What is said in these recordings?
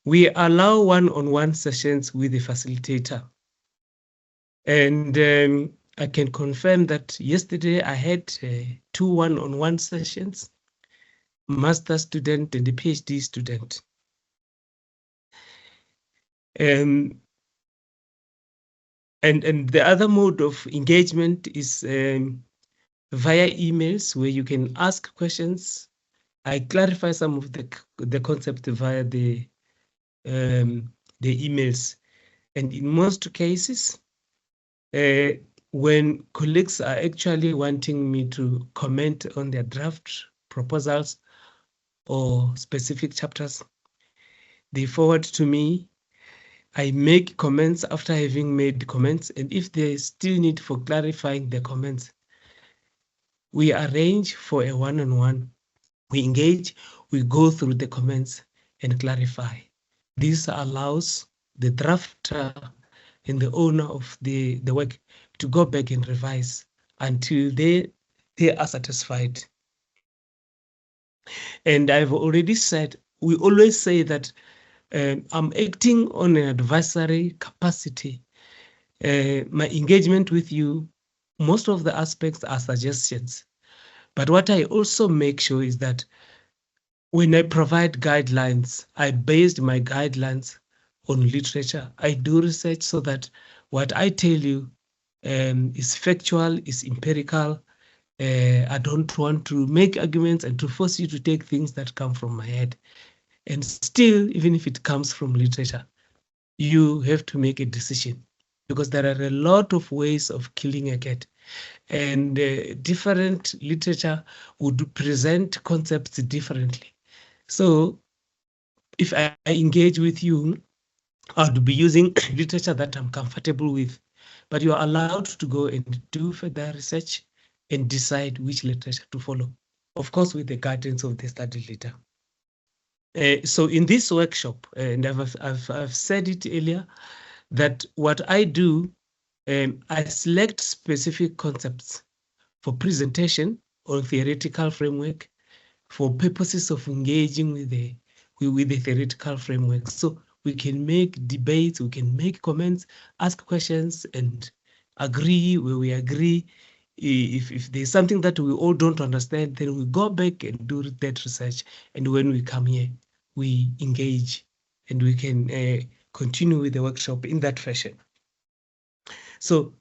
We allow one-on-one sessions with the facilitator. And I can confirm that yesterday I had 2 one-on-one sessions, master student and a PhD student. And the other mode of engagement is via emails, where you can ask questions. I clarify some of the concept via the emails. And in most cases, when colleagues are actually wanting me to comment on their draft proposals or specific chapters, they forward to me. I make comments after having made comments, and if there is still need for clarifying the comments, we arrange for a one-on-one. We engage, we go through the comments and clarify. This allows the drafter and the owner of the work to go back and revise until they are satisfied. And I've already said, we always say that I'm acting on an advisory capacity. My engagement with you, most of the aspects are suggestions. But what I also make sure is that when I provide guidelines, I based my guidelines on literature. I do research so that what I tell you is factual, is empirical. I don't want to make arguments and to force you to take things that come from my head. And still, even if it comes from literature, you have to make a decision, because there are a lot of ways of killing a cat. And different literature would present concepts differently. So if I engage with you, I'd be using literature that I'm comfortable with, but you are allowed to go and do further research and decide which literature to follow, of course, with the guidance of the study leader. So in this workshop, and I've said it earlier, that what I do, I select specific concepts for presentation or theoretical framework for purposes of engaging with the theoretical framework. So we can make debates, we can make comments, ask questions, and agree where we agree. If there's something that we all don't understand, then we go back and do that research. And when we come here, we engage and we can continue with the workshop in that fashion. So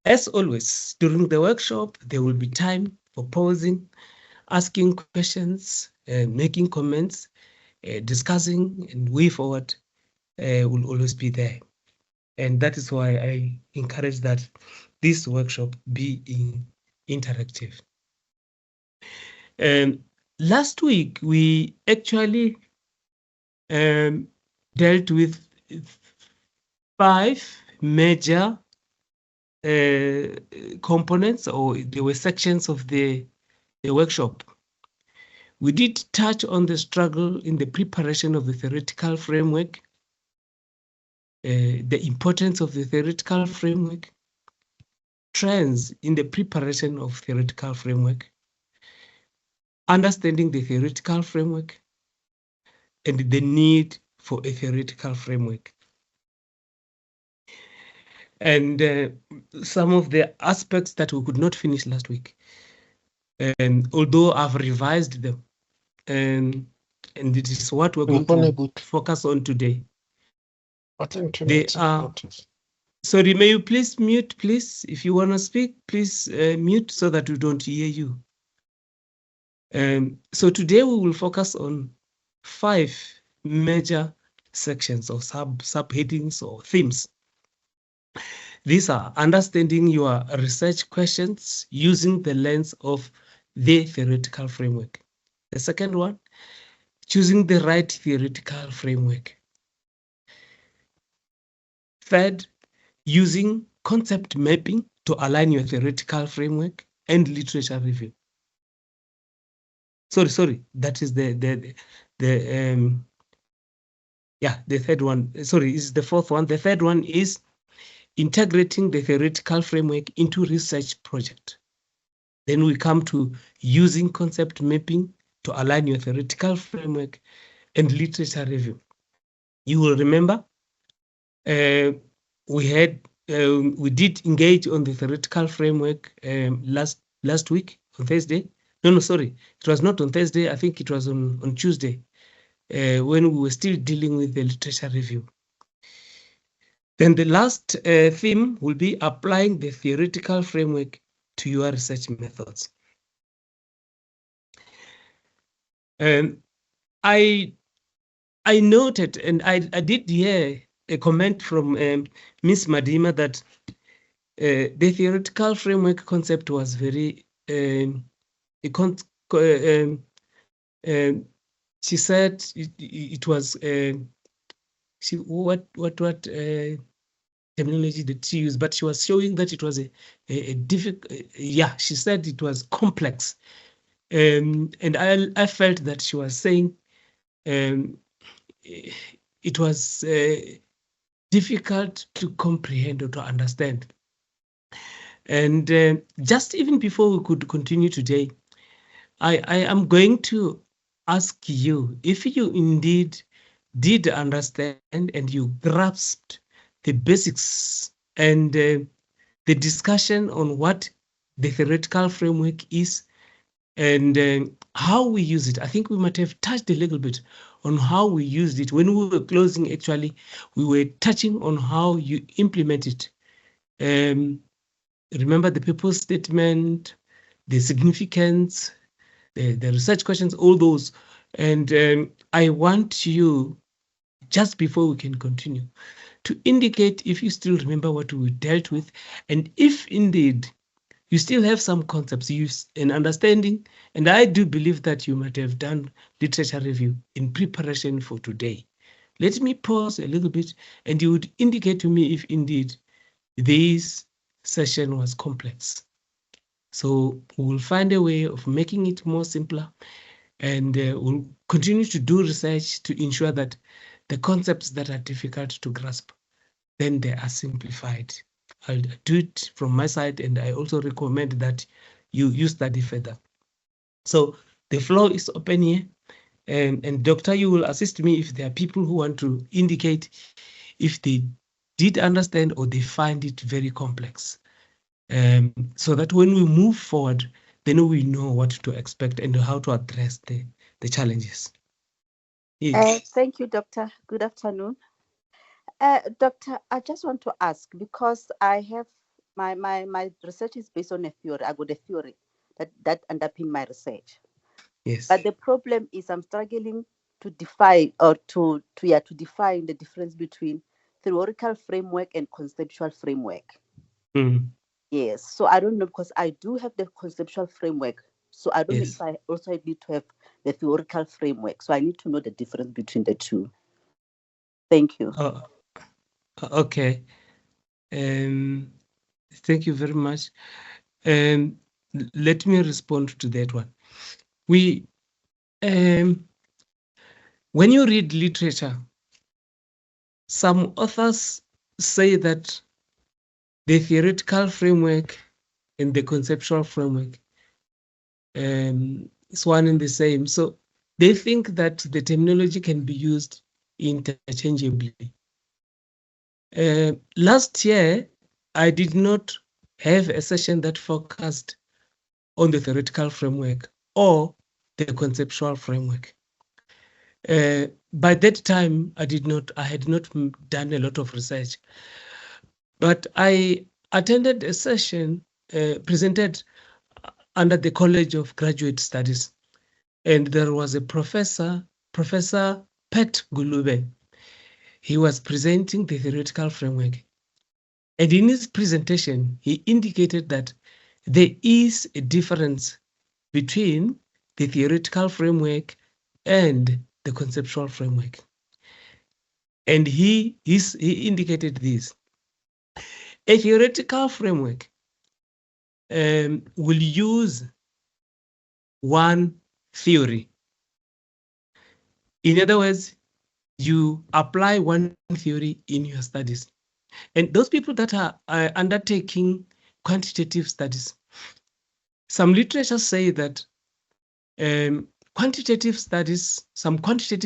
as always, during the workshop, there will be time for pausing, asking questions, making comments, discussing, and way forward will always be there. And that is why I encourage that this workshop be interactive. Last week, we actually dealt with 5 major components, or there were sections of the workshop. We did touch on the struggle in the preparation of the theoretical framework, the importance of the theoretical framework, trends in the preparation of theoretical framework, understanding the theoretical framework, and the need for a theoretical framework. And some of the aspects that we could not finish last week, although I've revised them, and it is what we're going to focus on today. They are. Sorry, may you please mute, please? If you want to speak, please mute so that we don't hear you. So today we will focus on 5 major sections or subheadings or themes. These are understanding your research questions using the lens of the theoretical framework. The second one, choosing the right theoretical framework. Third, using concept mapping to align your theoretical framework and literature review. Sorry, that is the third one. Sorry, is the fourth one. The third one is integrating the theoretical framework into research project. Then we come to using concept mapping to align your theoretical framework and literature review. You will remember we did engage on the theoretical framework last week on Thursday. No, sorry, it was not on Thursday. I think it was on Tuesday when we were still dealing with the literature review. Then the last theme will be applying the theoretical framework to your research methods. I noted, and I did hear a comment from Ms. Madima that the theoretical framework concept was very, she said it was, what terminology did she use? But she was showing that it was a difficult, yeah, she said it was complex. And I felt that she was saying it was difficult to comprehend or to understand. And just even before we could continue today, I am going to ask you if you indeed did understand and you grasped the basics and the discussion on what the theoretical framework is and how we use it. I think we might have touched a little bit on how we used it. When we were closing, actually, we were touching on how you implement it. Remember the purpose statement, the significance, the research questions, all those. And I want you, just before we can continue, to indicate if you still remember what we dealt with, and if indeed you still have some concepts, use and understanding, and I do believe that you might have done literature review in preparation for today. Let me pause a little bit, and you would indicate to me if indeed this session was complex. So we'll find a way of making it more simpler, and we'll continue to do research to ensure that the concepts that are difficult to grasp, then they are simplified. I'll do it from my side, and I also recommend that you study further. So the floor is open here, and Doctor, you will assist me if there are people who want to indicate if they did understand or they find it very complex, so that when we move forward, then we know what to expect and how to address the challenges. Yes. Thank you, Doctor. Good afternoon. Doctor, I just want to ask, because I have my research is based on a theory. I got a theory that underpin my research. Yes. But the problem is I'm struggling to define or to define the difference between theoretical framework and conceptual framework. Mm. Yes. So I don't know, because I do have the conceptual framework. So I don't know Yes. if I also need to have the theoretical framework. So I need to know the difference between the two. Thank you. Okay. Thank you very much. Let me respond to that one. We, when you read literature, some authors say that the theoretical framework and the conceptual framework is one and the same. So they think that the terminology can be used interchangeably. Last year, I did not have a session that focused on the theoretical framework or the conceptual framework. By that time, I had not done a lot of research, but I attended a session presented under the College of Graduate Studies, and there was a Professor Pat Gulube. He was presenting the theoretical framework. And in his presentation, he indicated that there is a difference between the theoretical framework and the conceptual framework. And he indicated this. A theoretical framework will use one theory. In other words, you apply one theory in your studies. And those people that are undertaking quantitative studies, some literature say that some quantitative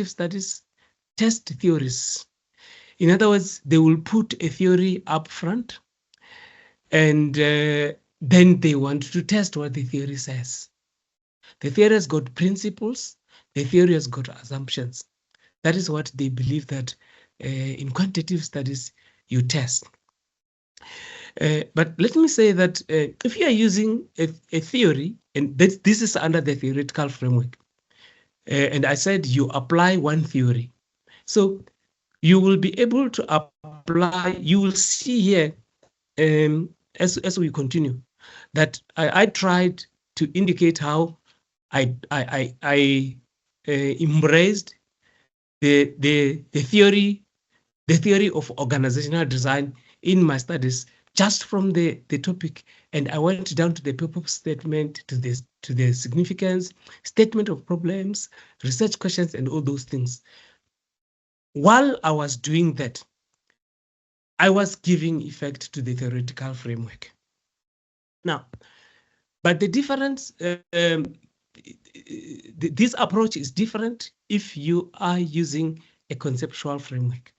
studies test theories In other words, they will put a theory up front, and then they want to test what the theory says. The theory has got principles, the theory has got assumptions. That is what they believe that in quantitative studies you test. But let me say that if you are using a theory, and this is under the theoretical framework, and I said you apply one theory. So you will be able to apply, you will see here, as we continue, that I tried to indicate how I embraced the theory of organizational design in my studies just from the topic, and I went down to the purpose statement, to the significance, statement of problems, research questions, and all those things. While I was doing that, I was giving effect to the theoretical framework. Now, but the difference, this approach is different if you are using a conceptual framework.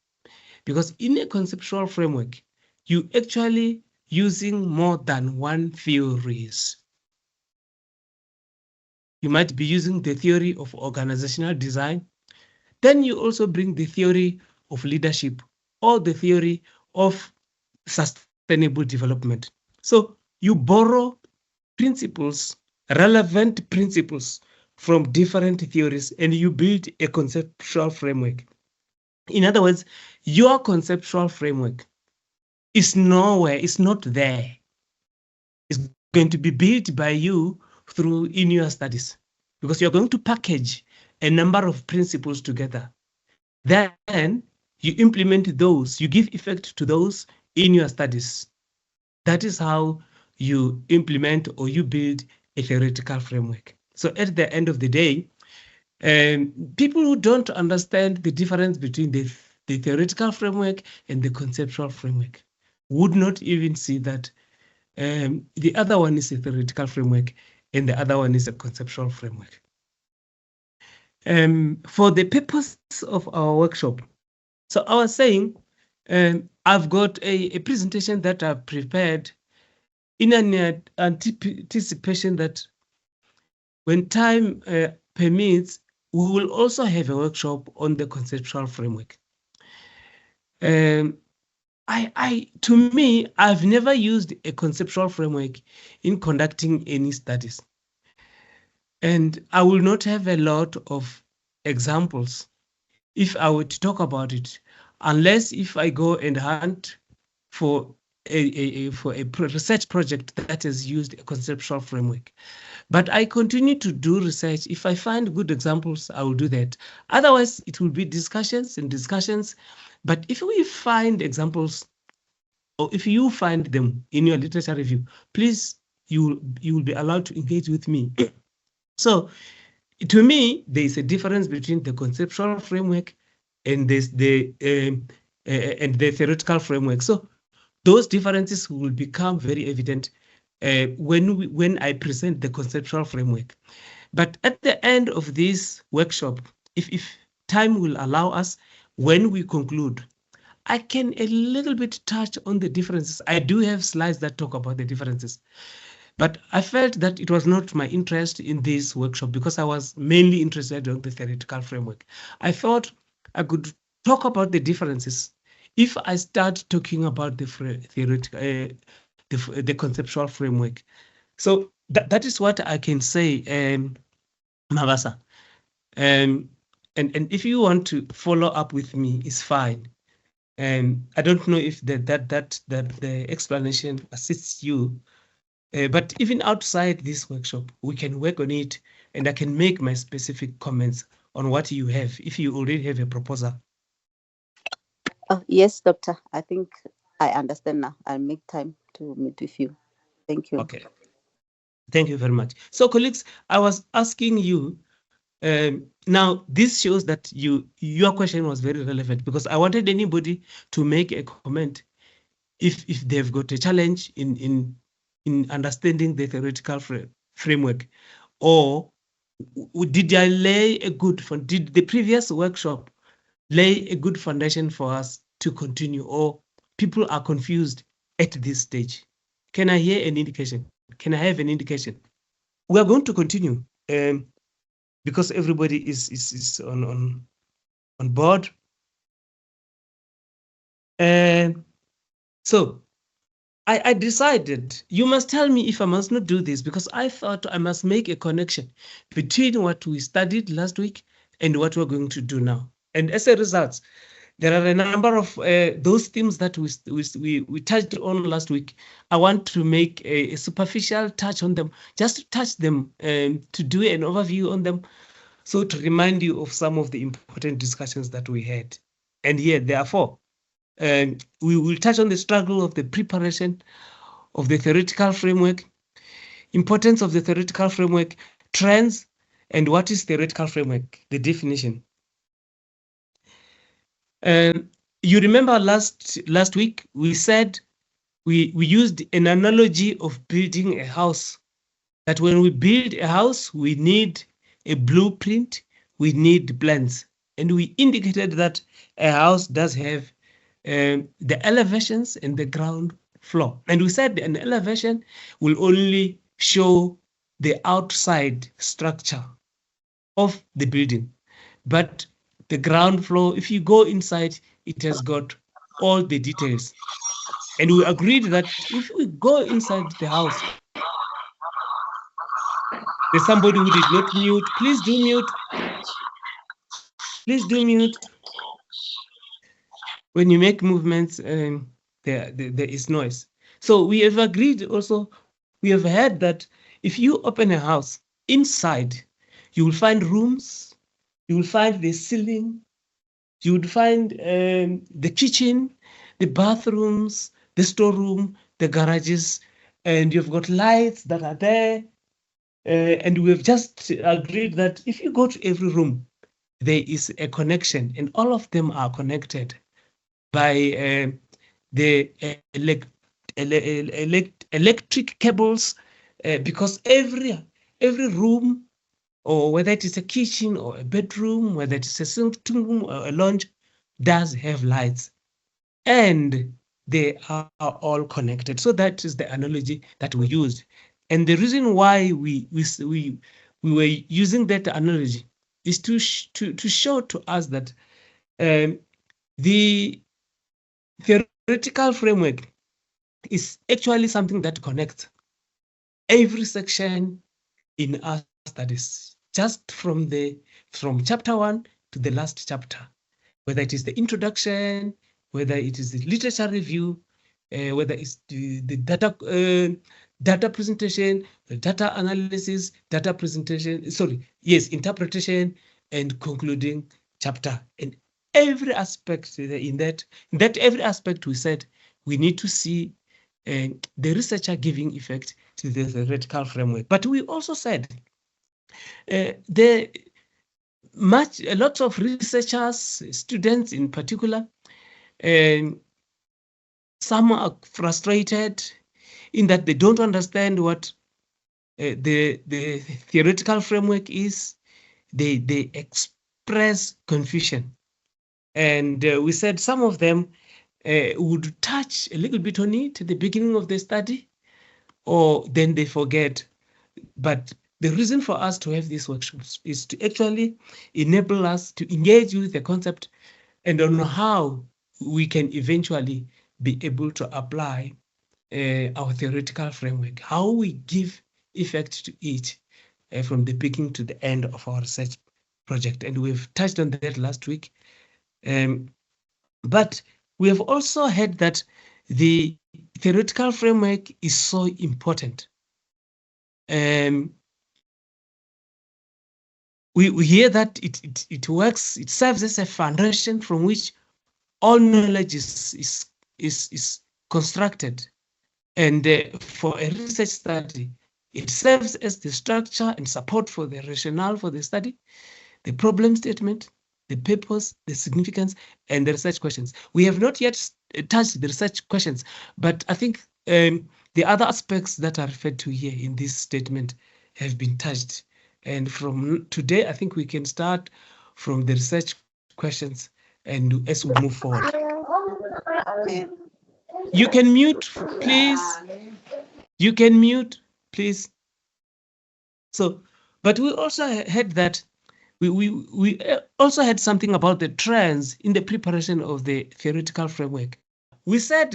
Because in a conceptual framework, you actually using more than one theories. You might be using the theory of organizational design. Then you also bring the theory of leadership or the theory of sustainable development. So you borrow principles, relevant principles from different theories, and you build a conceptual framework. In other words, your conceptual framework is nowhere, it's not there. It's going to be built by you through in your studies, because you're going to package a number of principles together. Then you implement those, you give effect to those in your studies. That is how you implement or you build a theoretical framework. So at the end of the day, people who don't understand the difference between the theoretical framework and the conceptual framework would not even see that the other one is a theoretical framework and the other one is a conceptual framework. For the purpose of our workshop, so I was saying, I've got a presentation that I've prepared in an anticipation that when time permits, we will also have a workshop on the conceptual framework. To me, I've never used a conceptual framework in conducting any studies. And I will not have a lot of examples if I were to talk about it, unless if I go and hunt for a research project that has used a conceptual framework. But I continue to do research. If I find good examples, I will do that. Otherwise, it will be discussions and discussions. But if we find examples, or if you find them in your literature review, please, you will be allowed to engage with me. So to me, there is a difference between the conceptual framework and the theoretical framework. So those differences will become very evident when I present the conceptual framework. But at the end of this workshop, if time will allow us, when we conclude, I can a little bit touch on the differences. I do have slides that talk about the differences. But I felt that it was not my interest in this workshop because I was mainly interested in the theoretical framework. I thought I could talk about the differences if I start talking about the theoretical, the conceptual framework. So that is what I can say, Mavasa. And if you want to follow up with me, it's fine. I don't know if that the explanation assists you. But even outside this workshop, we can work on it, and I can make my specific comments on what you have, if you already have a proposal. Yes, doctor. I think I understand now. I'll make time to meet with you. Thank you. Okay. Thank you very much. So, colleagues, I was asking you, now this shows that your question was very relevant, because I wanted anybody to make a comment if they've got a challenge in understanding the theoretical framework, or did I lay a good did the previous workshop lay a good foundation for us to continue, or people are confused at this stage? Can I hear an indication? Can I have an indication? We are going to continue because everybody is on board. And so I decided, you must tell me if I must not do this, because I thought I must make a connection between what we studied last week and what we're going to do now. And as a result, there are a number of those themes that we touched on last week. I want to make a superficial touch on them, just to touch them and to do an overview on them, so to remind you of some of the important discussions that we had. And here, therefore, we will touch on the struggle of the preparation of the theoretical framework, importance of the theoretical framework, trends, and what is theoretical framework, the definition. You remember last week we said we used an analogy of building a house, that when we build a house, we need a blueprint, we need plans. And we indicated that a house does have the elevations and the ground floor. And we said an elevation will only show the outside structure of the building. But the ground floor, if you go inside, it has got all the details. And we agreed that if we go inside the house, there's somebody who did not mute. Please do mute. Please do mute. When you make movements, there is noise. So we have agreed also, we have heard that if you open a house, inside, you will find rooms, you will find the ceiling, you would find the kitchen, the bathrooms, the storeroom, the garages, and you've got lights that are there. And we've just agreed that if you go to every room, there is a connection, and all of them are connected by the electric cables, because every room, or whether it is a kitchen or a bedroom, whether it is a sitting room or a lounge, does have lights, and they are all connected. So that is the analogy that we used. And the reason why we were using that analogy is to show to us that the theoretical framework is actually something that connects every section in our studies, just from chapter 1 to the last chapter, whether it is the introduction, whether it is the literature review, whether it's the data presentation, the data analysis, data presentation, interpretation, and concluding chapter. And every aspect in that every aspect, we said we need to see the researcher giving effect to the theoretical framework. But we also said a lot of researchers, students in particular, some are frustrated in that they don't understand what the theoretical framework is. They express confusion. And we said some of them would touch a little bit on it at the beginning of the study, or then they forget. But the reason for us to have these workshops is to actually enable us to engage with the concept and on how we can eventually be able to apply our theoretical framework, how we give effect to it from the beginning to the end of our research project. And we've touched on that last week. But we have also heard that the theoretical framework is so important. We hear that it works, it serves as a foundation from which all knowledge is constructed. And for a research study, it serves as the structure and support for the rationale for the study, the problem statement, the purpose, the significance, and the research questions. We have not yet touched the research questions, but I think the other aspects that are referred to here in this statement have been touched. And from today, I think we can start from the research questions and as we move forward. You can mute, please. You can mute, please. So, but we also had that we also had something about the trends in the preparation of the theoretical framework. We said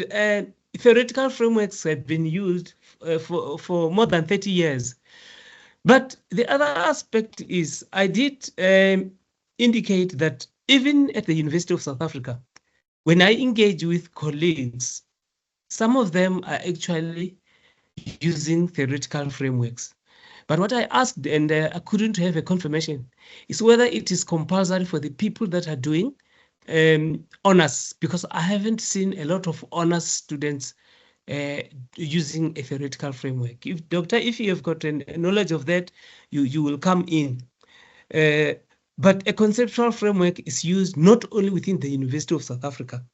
theoretical frameworks have been used for more than 30 years. But the other aspect is I did indicate that even at the University of South Africa, when I engage with colleagues, some of them are actually using theoretical frameworks. But what I asked, and I couldn't have a confirmation, is whether it is compulsory for the people that are doing honors, because I haven't seen a lot of honors students using a theoretical framework. If you have got a knowledge of that, you will come in. But a conceptual framework is used not only within the University of South Africa.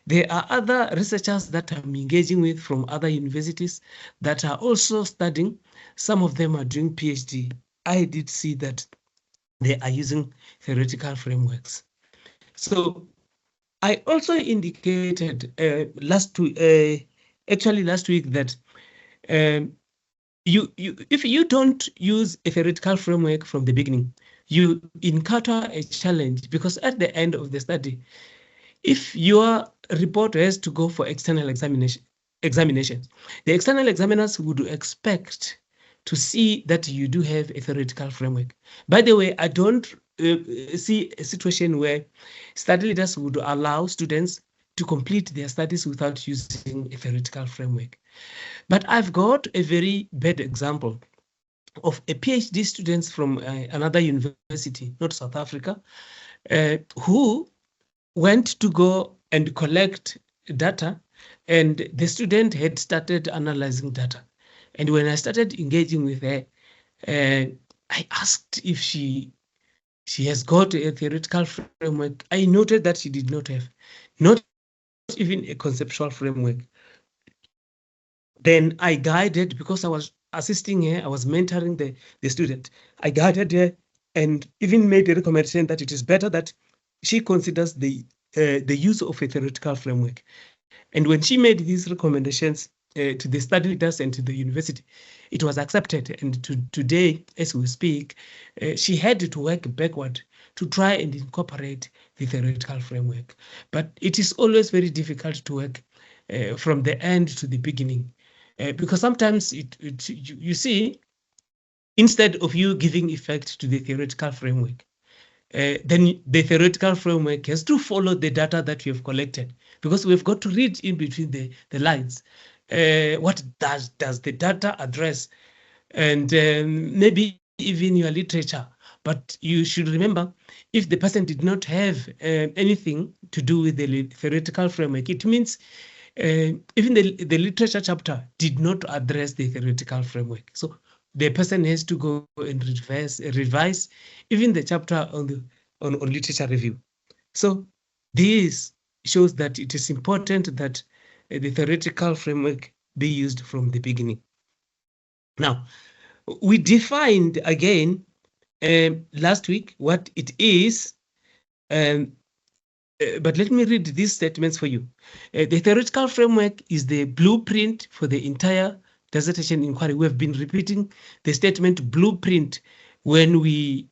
There are other researchers that I'm engaging with from other universities that are also studying. Some of them are doing PhD. I did see that they are using theoretical frameworks. So I also indicated last week that if you don't use a theoretical framework from the beginning, you encounter a challenge, because at the end of the study, if your report has to go for external examinations, the external examiners would expect to see that you do have a theoretical framework. By the way, I don't see a situation where study leaders would allow students to complete their studies without using a theoretical framework. But I've got a very bad example of a PhD students from another university, not South Africa, who went to go and collect data, and the student had started analyzing data. And when I started engaging with her, I asked if she has got a theoretical framework. I noted that she did not have, not even a conceptual framework. Then I guided, because I was assisting her, I was mentoring the student. I guided her and even made a recommendation that it is better that she considers the use of a theoretical framework. And when she made these recommendations to the study leaders and to the university, it was accepted. And today, as we speak, she had to work backward to try and incorporate the theoretical framework. But it is always very difficult to work from the end to the beginning, because sometimes you see, instead of you giving effect to the theoretical framework, then the theoretical framework has to follow the data that we have collected, because we've got to read in between the lines. What does the data address? And maybe even your literature. But you should remember, if the person did not have anything to do with the theoretical framework, it means even the literature chapter did not address the theoretical framework. So the person has to go and revise even the chapter on literature review. So this shows that it is important that the theoretical framework be used from the beginning. Now, we defined again last week what it is, but let me read these statements for you. The theoretical framework is the blueprint for the entire dissertation inquiry. We have been repeating the statement blueprint when we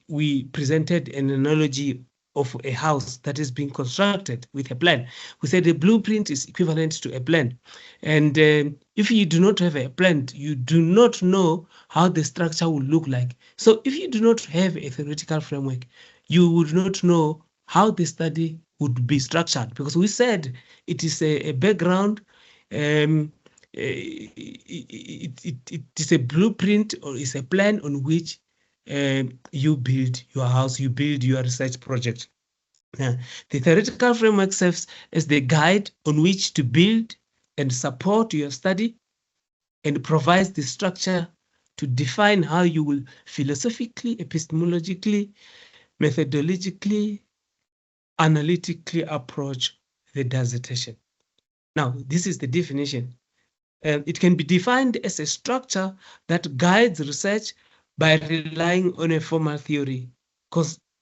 presented an analogy of a house that is being constructed with a plan. We said the blueprint is equivalent to a plan. And if you do not have a plan, you do not know how the structure will look like. So if you do not have a theoretical framework, you would not know how the study would be structured, because we said it is a background, it is a blueprint, or is a plan on which you build your house, you build your research project. The theoretical framework serves as the guide on which to build and support your study, and provides the structure to define how you will philosophically, epistemologically, methodologically, analytically approach the dissertation. Now, this is the definition. It can be defined as a structure that guides research by relying on a formal theory,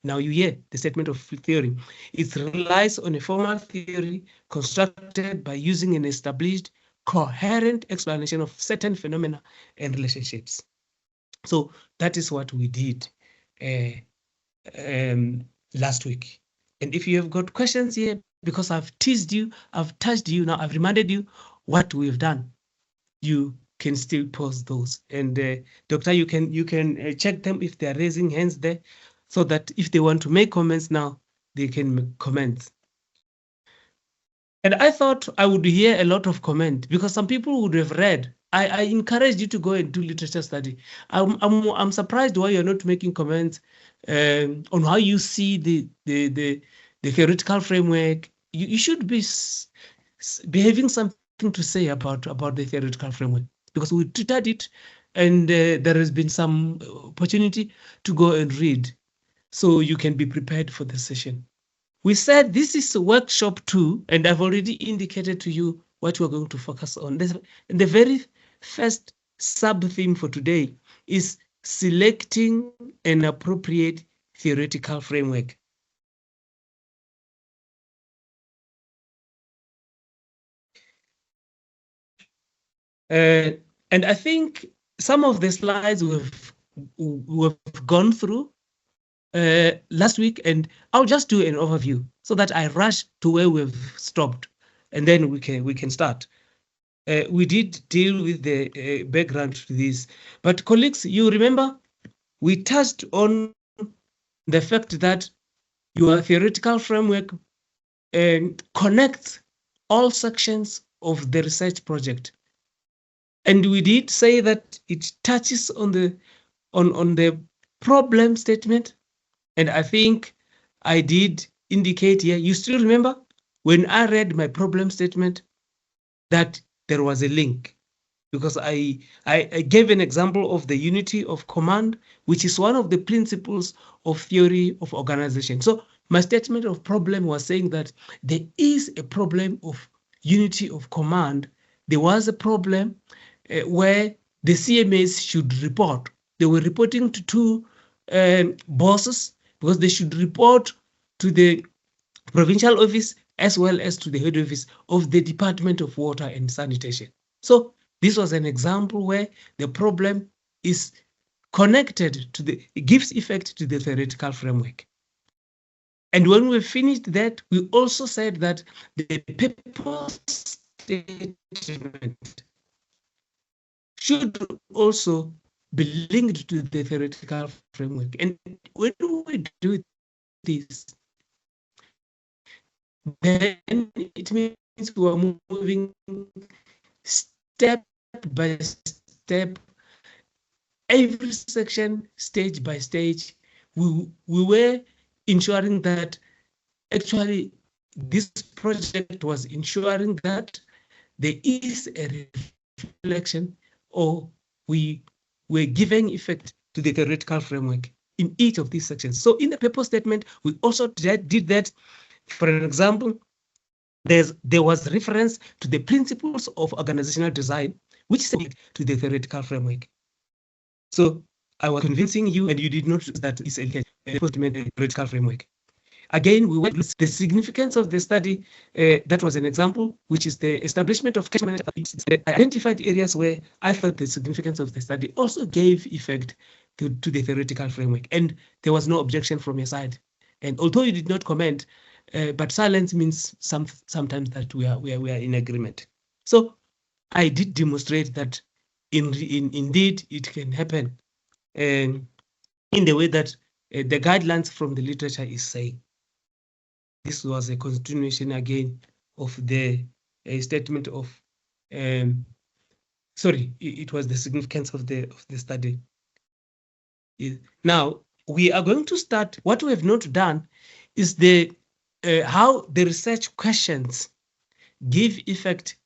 Now you hear the statement of theory. It relies on a formal theory constructed by using an established, coherent explanation of certain phenomena and relationships. So that is what we did last week. And if you have got questions here, because I've teased you, I've touched you, now I've reminded you what we've done, you can still pose those. And Doctor, you can check them if they're raising hands there, so that if they want to make comments now, they can make comments. And I thought I would hear a lot of comment because some people would have read. I encouraged you to go and do literature study. I'm surprised why you're not making comments on how you see the theoretical framework. You should be having something to say about the theoretical framework, because we treated it, and there has been some opportunity to go and read, so you can be prepared for the session. We said this is a workshop 2, and I've already indicated to you what we're going to focus on. The very first sub-theme for today is selecting an appropriate theoretical framework. And I think some of the slides we've gone through last week, and I'll just do an overview so that I rush to where we've stopped, and then we can start. We did deal with the background to this, but colleagues, you remember we touched on the fact that your theoretical framework connects all sections of the research project, and we did say that it touches on the problem statement. And I think I did indicate here, you still remember when I read my problem statement that there was a link, because I gave an example of the unity of command, which is one of the principles of theory of organization. So my statement of problem was saying that there is a problem of unity of command. There was a problem where the CMAs should report. They were reporting to two bosses, because they should report to the provincial office as well as to the head office of the Department of Water and Sanitation. So this was an example where the problem is connected to it gives effect to the theoretical framework. And when we finished that, we also said that the purpose statement should also be linked to the theoretical framework. And when we do this, then it means we are moving step by step, every section, stage by stage. We were ensuring that actually this project was ensuring that there is a reflection, or we were giving effect to the theoretical framework in each of these sections. So in the purpose statement, we also did that. For an example, there was reference to the principles of organizational design, which is to the theoretical framework. So I was convincing you, and you did not that is a theoretical framework. Again, we went with the significance of the study. That was an example, which is the establishment of cash management. I identified areas where I felt the significance of the study also gave effect to the theoretical framework, and there was no objection from your side. And although you did not comment, but silence means sometimes that we are in agreement. So I did demonstrate that indeed it can happen, in the way that the guidelines from the literature is saying. This was a continuation again of the statement of, sorry, it was the significance of the study. Now we are going to start. What we have not done is how the research questions give effect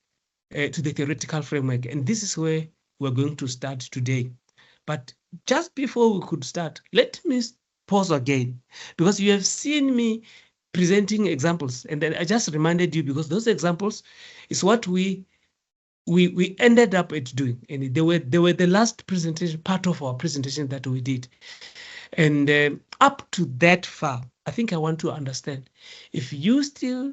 to the theoretical framework, and this is where we're going to start today. But just before we could start, let me pause again, because you have seen me presenting examples, and then I just reminded you, because those examples is what we ended up at doing, and they were the last presentation, part of our presentation that we did. And up to that far, I think I want to understand if you still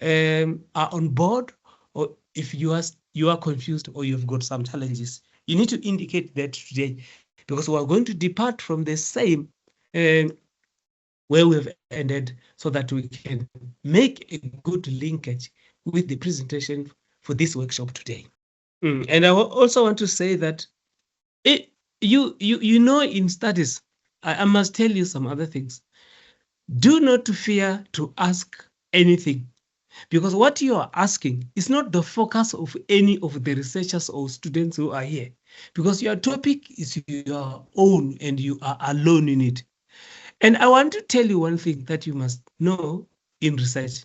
are on board, or if you are confused or you've got some challenges, you need to indicate that today, because we are going to depart from the same uh, where we've ended, so that we can make a good linkage with the presentation for this workshop today. And I also want to say that you know, in studies, I must tell you some other things. Do not fear to ask anything, because what you are asking is not the focus of any of the researchers or students who are here, because your topic is your own and you are alone in it. And I want to tell you one thing that you must know in research.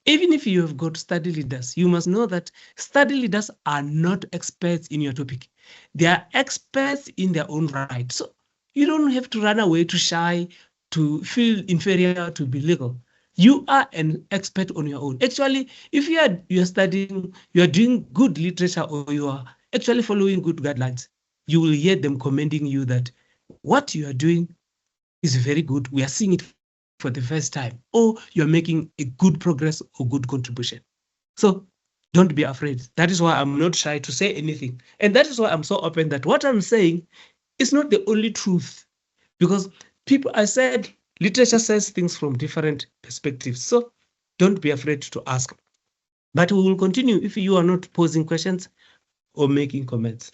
Even if you have got study leaders, you must know that study leaders are not experts in your topic. They are experts in their own right. So you don't have to run away, to shy, to feel inferior, to be legal. You are an expert on your own. Actually, if you are studying, you are doing good literature, or you are actually following good guidelines, you will hear them commending you that what you are doing is very good. We are seeing it for the first time, or you're making a good progress or good contribution. So don't be afraid. That is why I'm not shy to say anything. And that is why I'm so open that what I'm saying is not the only truth. Because people, I said, literature says things from different perspectives. So don't be afraid to ask. But we will continue if you are not posing questions or making comments.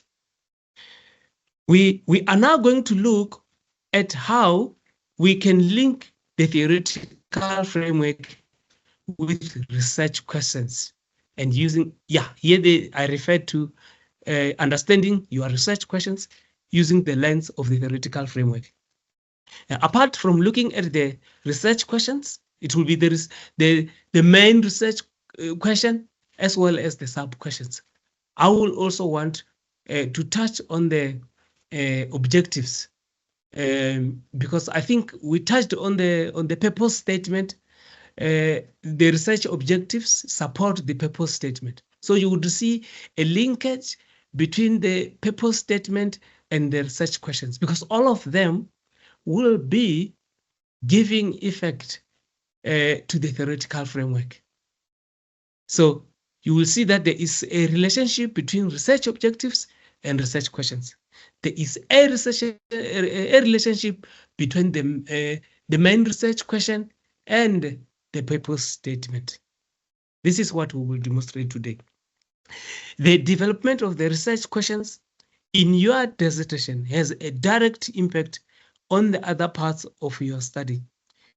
We are now going to look at how we can link the theoretical framework with research questions, and using, I refer to understanding your research questions using the lens of the theoretical framework. Apart from looking at the research questions, it will be the main research question as well as the sub questions. I will also want to touch on the objectives, because I think we touched on the purpose statement. The research objectives support the purpose statement. So you would see a linkage between the purpose statement and the research questions, because all of them will be giving effect to the theoretical framework. So you will see that there is a relationship between research objectives and research questions. There is a relationship between the main research question and the purpose statement. This is what we will demonstrate today. The development of the research questions in your dissertation has a direct impact on the other parts of your study,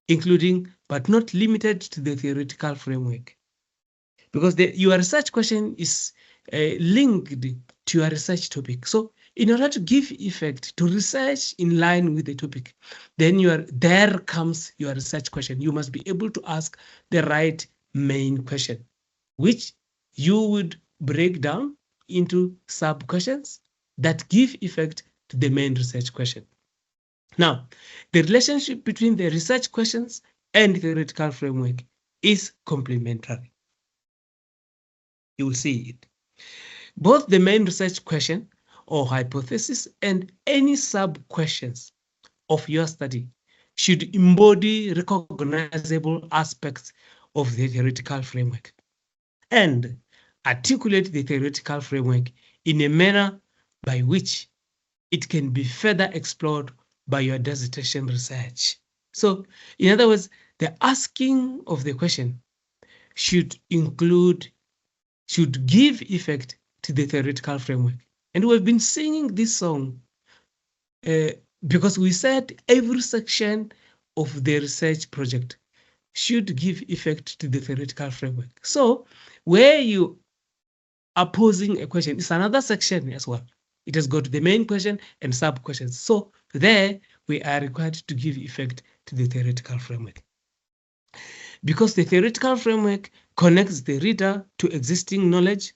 including but not limited to the theoretical framework. Because your research question is linked to your research topic. So in order to give effect to research in line with the topic, then there comes your research question. You must be able to ask the right main question, which you would break down into sub questions that give effect to the main research question. Now, the relationship between the research questions and the theoretical framework is complementary. You will see it. Both the main research question or hypothesis and any sub-questions of your study should embody recognizable aspects of the theoretical framework and articulate the theoretical framework in a manner by which it can be further explored by your dissertation research. So, in other words, the asking of the question should give effect to the theoretical framework. And we've been singing this song because we said every section of the research project should give effect to the theoretical framework. So where you are posing a question, it's another section as well. It has got the main question and sub questions. So there we are required to give effect to the theoretical framework. Because the theoretical framework connects the reader to existing knowledge,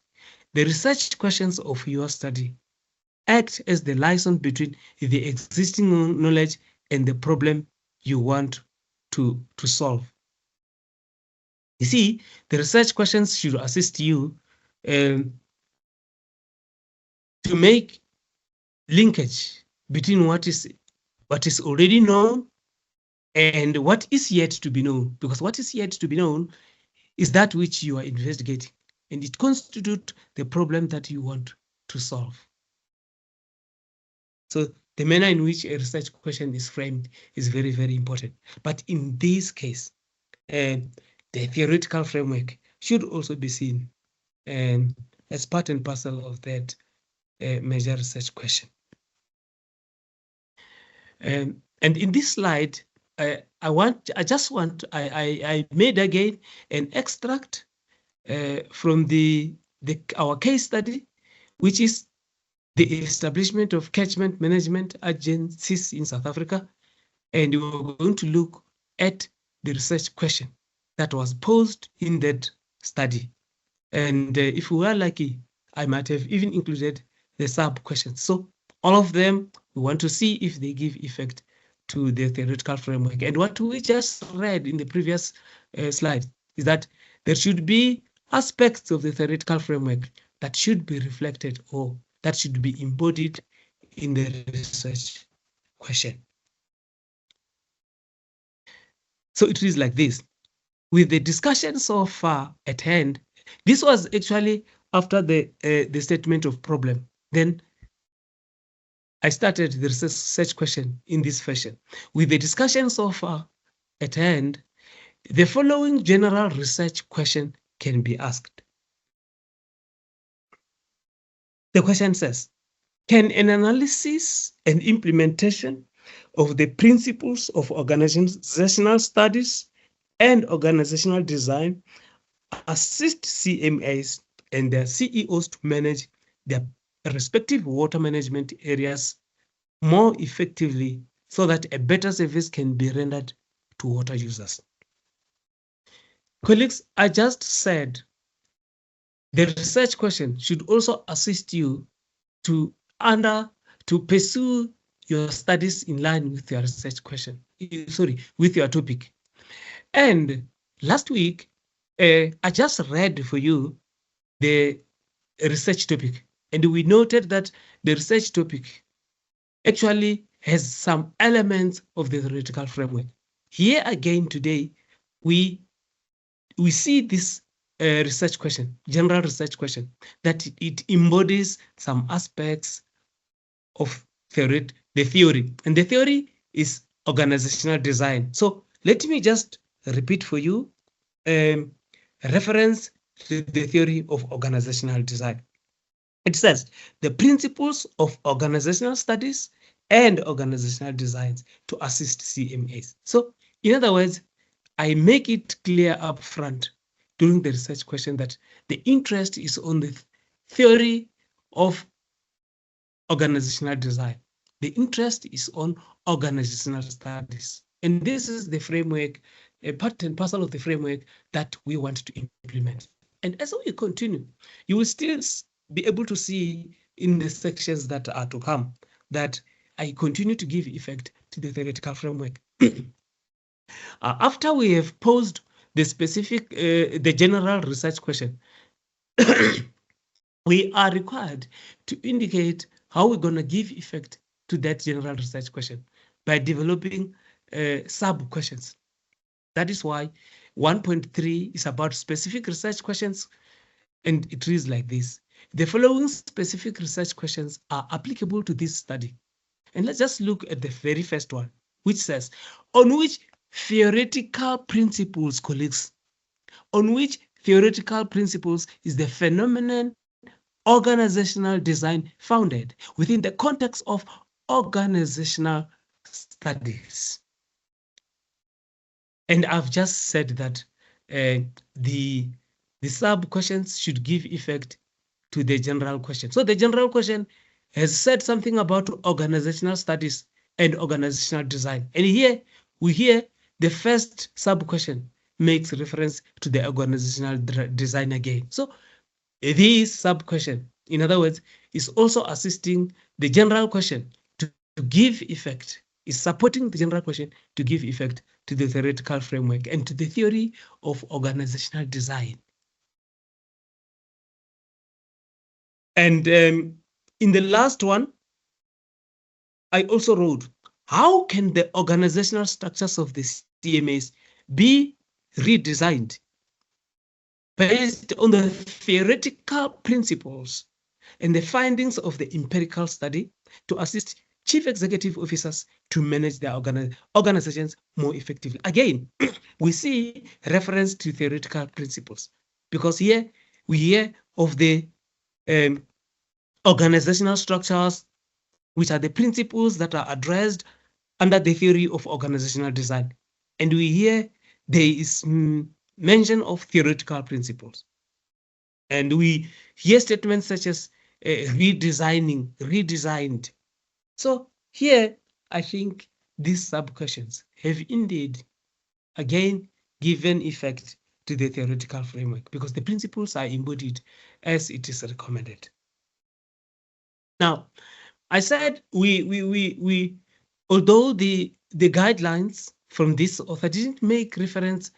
the research questions of your study act as the liaison between the existing knowledge and the problem you want to solve. You see, the research questions should assist you to make linkage between what is what is already known, and what is yet to be known. Because what is yet to be known is that which you are investigating, and it constitutes the problem that you want to solve. So the manner in which a research question is framed is very, very important. But in this case, the theoretical framework should also be seen as part and parcel of that major research question. And in this slide, I made again an extract from our case study, which is the establishment of catchment management agencies in South Africa. And we're going to look at the research question that was posed in that study. And if we were lucky, I might have even included the sub questions. So all of them, we want to see if they give effect to the theoretical framework. And what we just read in the previous slide is that there should be aspects of the theoretical framework that should be reflected or that should be embodied in the research question. So it is like this. With the discussion so far at hand, this was actually after the statement of problem. Then I started the research question in this fashion. With the discussion so far at hand, the following general research question can be asked. The question says, can an analysis and implementation of the principles of organizational studies and organizational design assist CMAs and their CEOs to manage their respective water management areas more effectively so that a better service can be rendered to water users? Colleagues, I just said the research question should also assist you to pursue your studies in line with your research question, with your topic. And last week, I just read for you the research topic, and we noted that the research topic actually has some elements of the theoretical framework. Here again today, we see this research question, general research question, that it embodies some aspects of the theory, and the theory is organizational design. So let me just repeat for you a reference to the theory of organizational design. It says the principles of organizational studies and organizational designs to assist CMAs. So in other words, I make it clear up front during the research question that the interest is on the theory of organizational design. The interest is on organizational studies. And this is the framework, a part and parcel of the framework that we want to implement. And as we continue, you will still be able to see in the sections that are to come that I continue to give effect to the theoretical framework. After we have posed the specific, the general research question, we are required to indicate how we're going to give effect to that general research question by developing sub-questions. That is why 1.3 is about specific research questions, and it reads like this. The following specific research questions are applicable to this study. And let's just look at the very first one, which says, on which theoretical principles, colleagues, on which theoretical principles is the phenomenon organizational design founded within the context of organizational studies? And I've just said that the sub questions should give effect to the general question. So the general question has said something about organizational studies and organizational design. And here we hear the first sub question makes reference to the organizational design again. So this sub question, in other words, is also assisting the general question to give effect, is supporting the general question to give effect to the theoretical framework and to the theory of organizational design. And in the last one, I also wrote, how can the organizational structures of the CMAs be redesigned based on the theoretical principles and the findings of the empirical study to assist chief executive officers to manage their organizations more effectively. Again, we see reference to theoretical principles because here we hear of the um, organizational structures, which are the principles that are addressed under the theory of organizational design. And we hear there is mention of theoretical principles. And we hear statements such as redesigned. So here, I think these sub-questions have indeed, again, given effect to the theoretical framework because the principles are embodied as it is recommended. Now, I said we although the guidelines from this author didn't make reference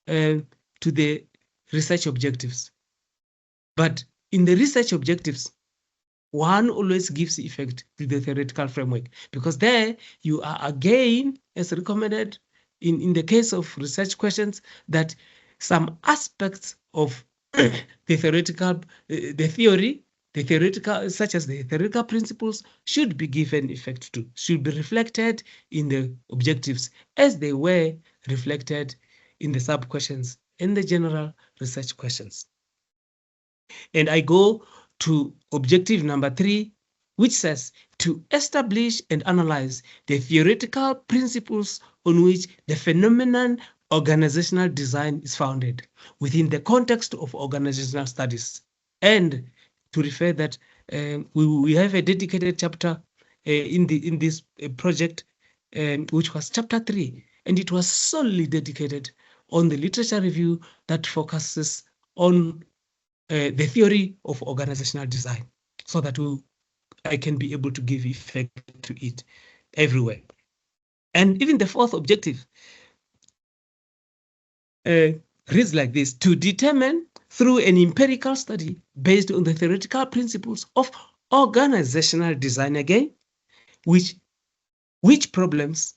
to the research objectives, but in the research objectives, one always gives effect to the theoretical framework because there you are again, as recommended in the case of research questions, that some aspects of the theoretical, the theory, the theoretical, such as the theoretical principles, should be given effect to, should be reflected in the objectives as they were reflected in the sub questions and the general research questions. And I go to objective number 3, which says to establish and analyze the theoretical principles on which the phenomenon organizational design is founded within the context of organizational studies. And to refer that we have a dedicated chapter in this project, which was chapter 3, and it was solely dedicated on the literature review that focuses on the theory of organizational design, so that I can be able to give effect to it everywhere. And even the fourth objective reads like this: to determine through an empirical study based on the theoretical principles of organizational design again, which problems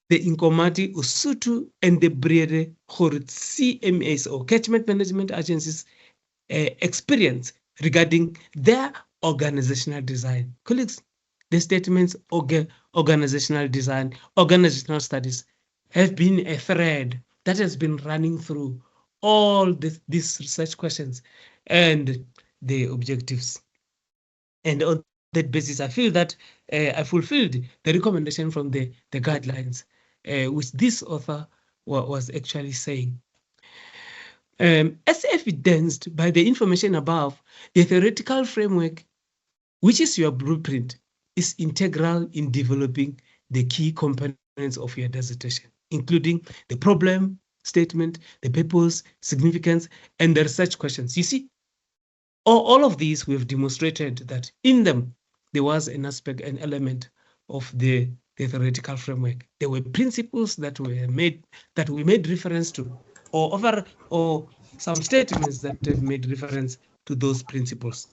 the Inkomati, Usutu, and the Brede Horit CMAs or catchment management agencies experience regarding their organizational design. Colleagues, the statements organizational design, organizational studies have been a thread that has been running through all these research questions and the objectives. And on that basis, I feel that I fulfilled the recommendation from the guidelines, which this author was actually saying. As evidenced by the information above, the theoretical framework, which is your blueprint, is integral in developing the key components of your dissertation, including the problem statement, the purpose, significance, and the research questions. You see, all of these we've demonstrated that in them there was an aspect, an element of the theoretical framework. There were principles that we made reference to, or some statements that have made reference to those principles.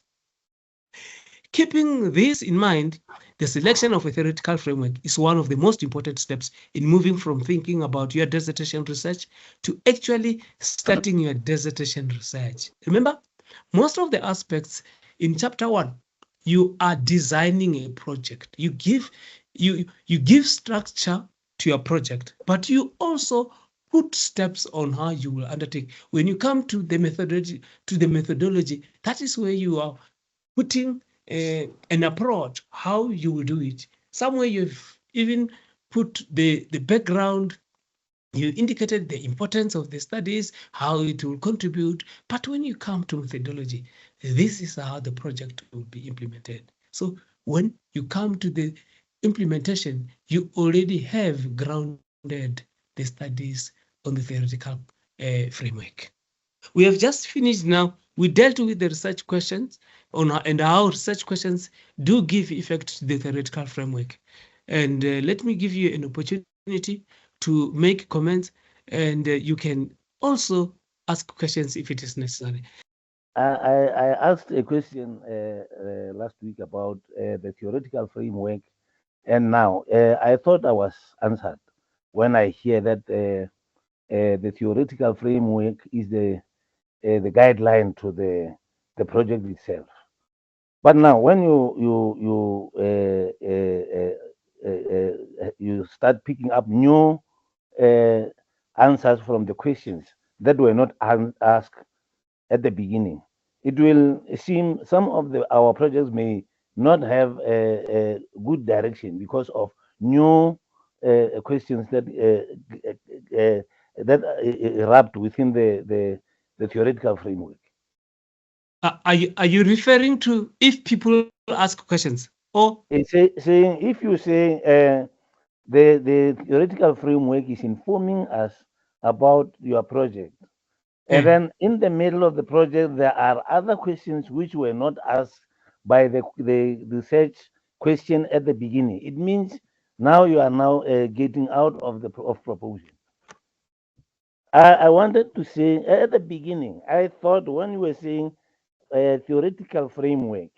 Keeping this in mind, the selection of a theoretical framework is one of the most important steps in moving from thinking about your dissertation research to actually starting your dissertation research. Remember, most of the aspects in chapter 1, you are designing a project. You give structure to your project, but you also put steps on how you will undertake. When you come to the methodology, that is where you are putting an approach, how you will do it. Somewhere you've even put the background, you indicated the importance of the studies, how it will contribute. But when you come to methodology, this is how the project will be implemented. So when you come to the implementation, you already have grounded the studies on the theoretical framework. We have just finished now. We dealt with the research questions and how research questions do give effect to the theoretical framework. And let me give you an opportunity to make comments, and you can also ask questions if it is necessary. I asked a question last week about the theoretical framework And now I thought I was answered when I hear that the theoretical framework is the guideline to the project itself. But now, when you start picking up new uh, answers from the questions that were not asked at the beginning, it will seem some of our projects may not have a good direction because of new questions that erupt within the theoretical framework. Are you referring to if people ask questions? Or It's saying if you say the theoretical framework is informing us about your project, and eh, then in the middle of the project there are other questions which were not asked by the research question at the beginning. It means now you are now getting out of the of proposal. I wanted to say at the beginning, I thought when you were saying theoretical framework,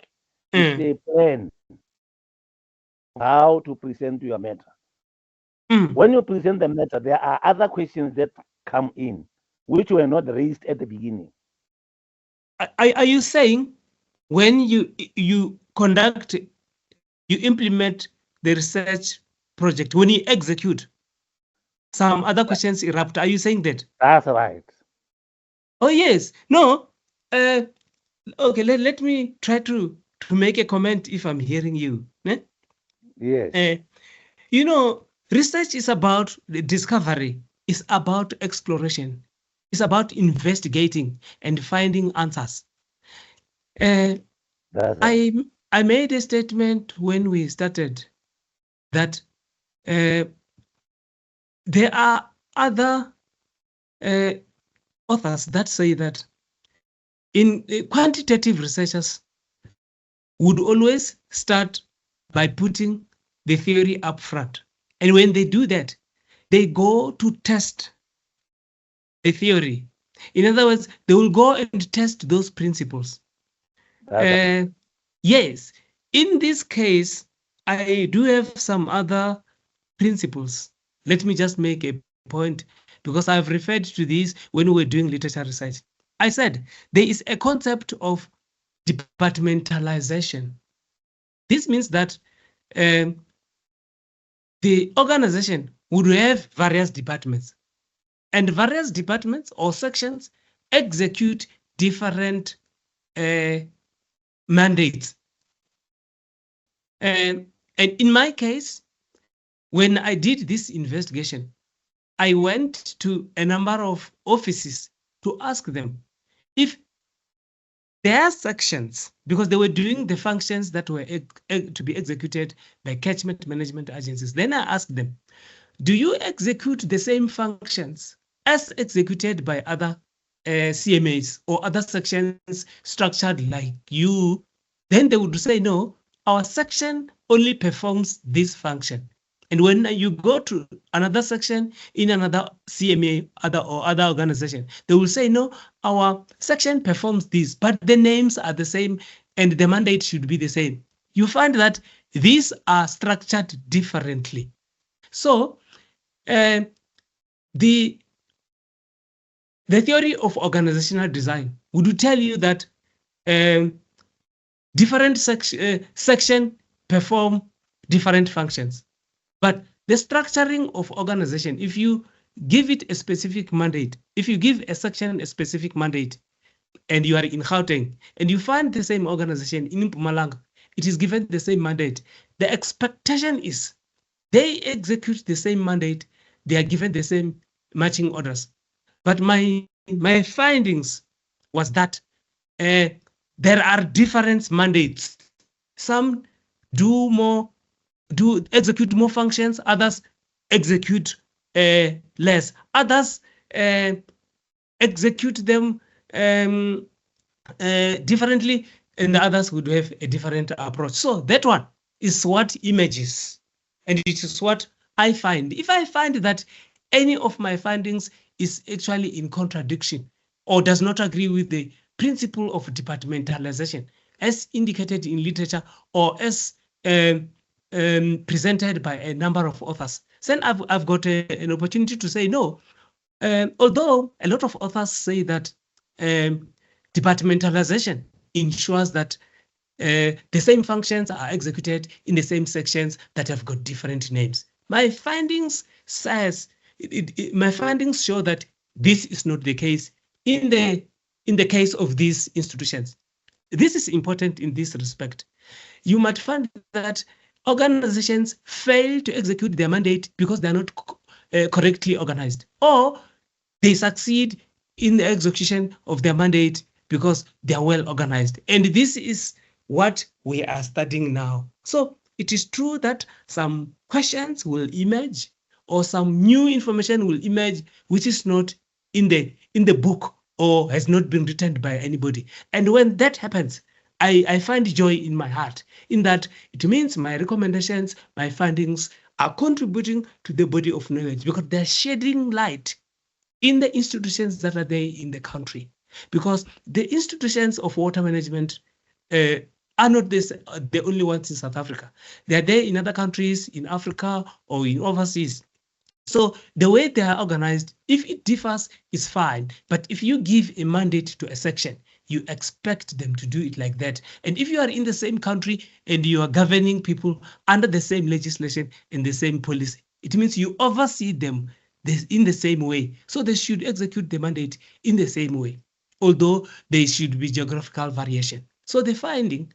it's eh, a plan how to present your matter. mm. When you present the matter, there are other questions that come in which were not raised at the beginning. Are you saying when you conduct, you implement the research project, when you execute, some other questions erupt? Are you saying that? That's right. Oh yes. No. Uh, okay. Let me try to make a comment if I'm hearing you. Eh? Yes, Uh, research is about the discovery. It's about exploration. It's about investigating and finding answers. Uh, that's right. I I made a statement when we started that uh, there are other uh, authors that say that in quantitative researchers would always start by putting the theory up front. And when they do that, they go to test a theory. In other words, they will go and test those principles. That's right. Uh, yes, in this case, I do have some other principles. Let me just make a point because I've referred to these when we were doing literature research. I said there is a concept of departmentalization. This means that um, the organization would have various departments, and various departments or sections execute different uh, mandates. And in my case, when I did this investigation, I went to a number of offices to ask them if their sections, because they were doing the functions that were to be executed by catchment management agencies. Then I asked them, do you execute the same functions as executed by other CMAs or other sections structured like you? Then they would say, no, our section only performs this function. And when you go to another section in another CMA other organization, they will say, no, our section performs this, but the names are the same and the mandate should be the same. You find that these are structured differently. So uh, the the theory of organizational design would tell you that um, different section perform different functions. But the structuring of organization, if you give it a specific mandate, if you give a section a specific mandate, and you are in Gauteng, and you find the same organization in Mpumalanga, it is given the same mandate. The expectation is they execute the same mandate, they are given the same matching orders. But my findings was that uh, there are different mandates. Some do execute more functions, others execute less, others uh, execute them um, differently, and the others would have a different approach. So that one is what emerges, and it is what I find. If I find that any of my findings is actually in contradiction or does not agree with the principle of departmentalization as indicated in literature or as presented by a number of authors. Then I've got an opportunity to say no. Although a lot of authors say that departmentalization ensures that the same functions are executed in the same sections that have got different names. My findings show that this is not the case in the case of these institutions. This is important in this respect. You might find that organizations fail to execute their mandate because they are not correctly organized, or they succeed in the execution of their mandate because they are well organized. And this is what we are studying now. So it is true that some questions will emerge or some new information will emerge which is not in the book or has not been written by anybody. And when that happens, I find joy in my heart, in that it means my recommendations, my findings are contributing to the body of knowledge because they're shedding light in the institutions that are there in the country. Because the institutions of water management are not the only ones in South Africa. They are there in other countries, in Africa or in overseas. So the way they are organized, if it differs, is fine. But if you give a mandate to a section, you expect them to do it like that. And if you are in the same country and you are governing people under the same legislation and the same policy, it means you oversee them in the same way. So they should execute the mandate in the same way, although there should be geographical variation. So the finding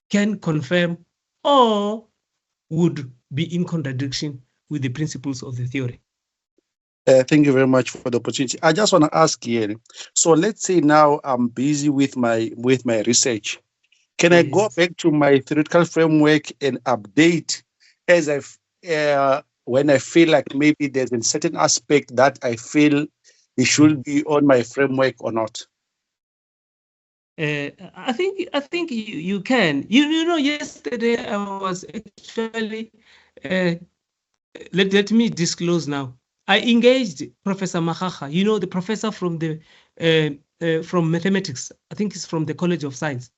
can confirm or would be in contradiction with the principles of the theory. Thank you very much for the opportunity. I just want to ask here. So let's say now I'm busy with my research. Can I go Yes. back to my theoretical framework and update as when I feel like maybe there's a certain aspect that I feel it should be on my framework or not? I think you can. You know, yesterday I was actually let me disclose now. I engaged Professor Mahacha, you know, the professor from the from mathematics. I think it's from the College of Science.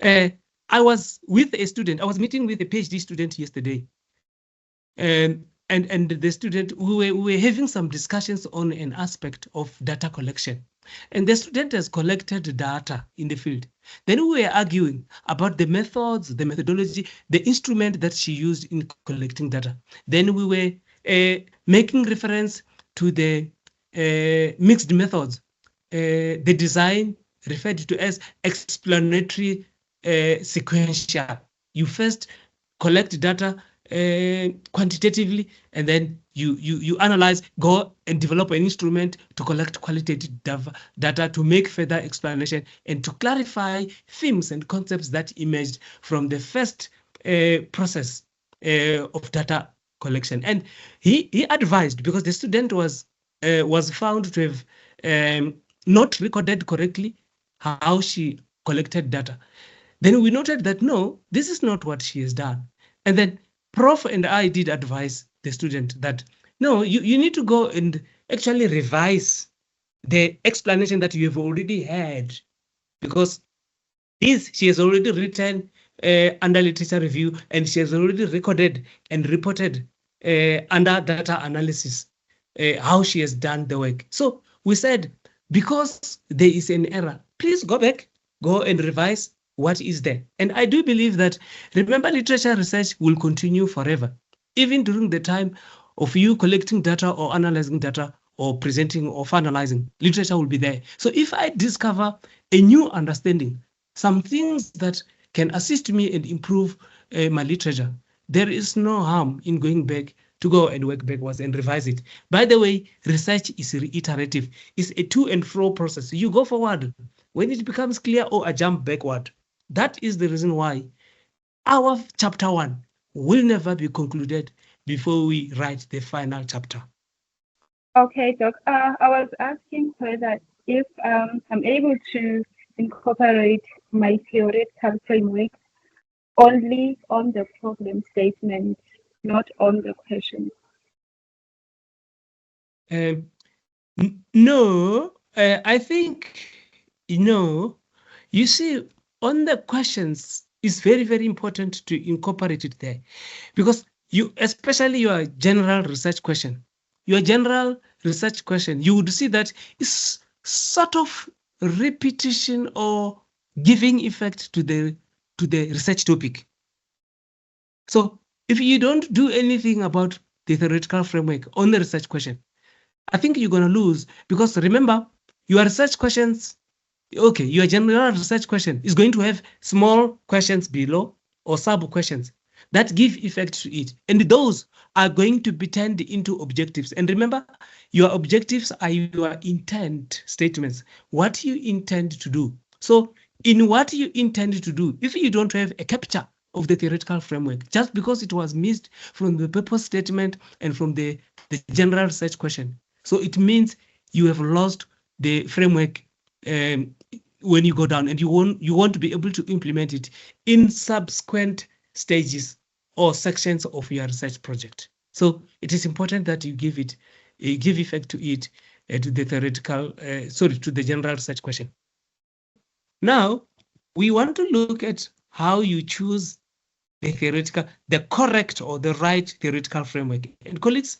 I was with a student. I was meeting with a PhD student yesterday, and the student, we were having some discussions on an aspect of data collection. And the student has collected data in the field. Then we were arguing about the methods, the methodology, the instrument that she used in collecting data. Then we were making reference to the mixed methods, the design referred to as explanatory sequential. You first collect data quantitatively, and then you analyze, go and develop an instrument to collect qualitative data to make further explanation and to clarify themes and concepts that emerged from the first process of data collection. And he advised, because the student was found to have not recorded correctly how she collected data. Then we noted that no, this is not what she has done. And then Prof and I did advise the student that no, you need to go and actually revise the explanation that you have already had, because this she has already written under literature review, and she has already recorded and reported under data analysis how she has done the work. So we said, because there is an error, please go back, go and revise what is there. And I do believe that, remember, literature research will continue forever, even during the time of you collecting data or analyzing data or presenting or finalizing. Literature will be there. So if I discover a new understanding, some things that can assist me and improve my literature, there is no harm in going back to go and work backwards and revise it. By the way, research is reiterative. It's a to and fro process. You go forward when it becomes clear, or a jump backward. That is the reason why our chapter 1 will never be concluded before we write the final chapter. Okay, Doc. I was asking whether if I'm able to incorporate my theoretical framework only on the problem statement, not on the question. No, I think, no. You see, on the questions, It's very, very important to incorporate it there, because you, especially your general research question, you would see that it's sort of repetition or giving effect to the research topic. So if you don't do anything about the theoretical framework on the research question, I think you're going to lose, because remember, your research questions, okay, your general research question is going to have small questions below or sub questions that give effect to it. And those are going to be turned into objectives. And remember, your objectives are your intent statements, what you intend to do. So in what you intend to do, if you don't have a capture of the theoretical framework, just because it was missed from the purpose statement and from the general research question, so it means you have lost the framework when you go down, and you want to be able to implement it in subsequent stages or sections of your research project. So it is important that you give effect to it, to the theoretical, to the general research question. Now, we want to look at how you choose the correct or the right theoretical framework. And colleagues,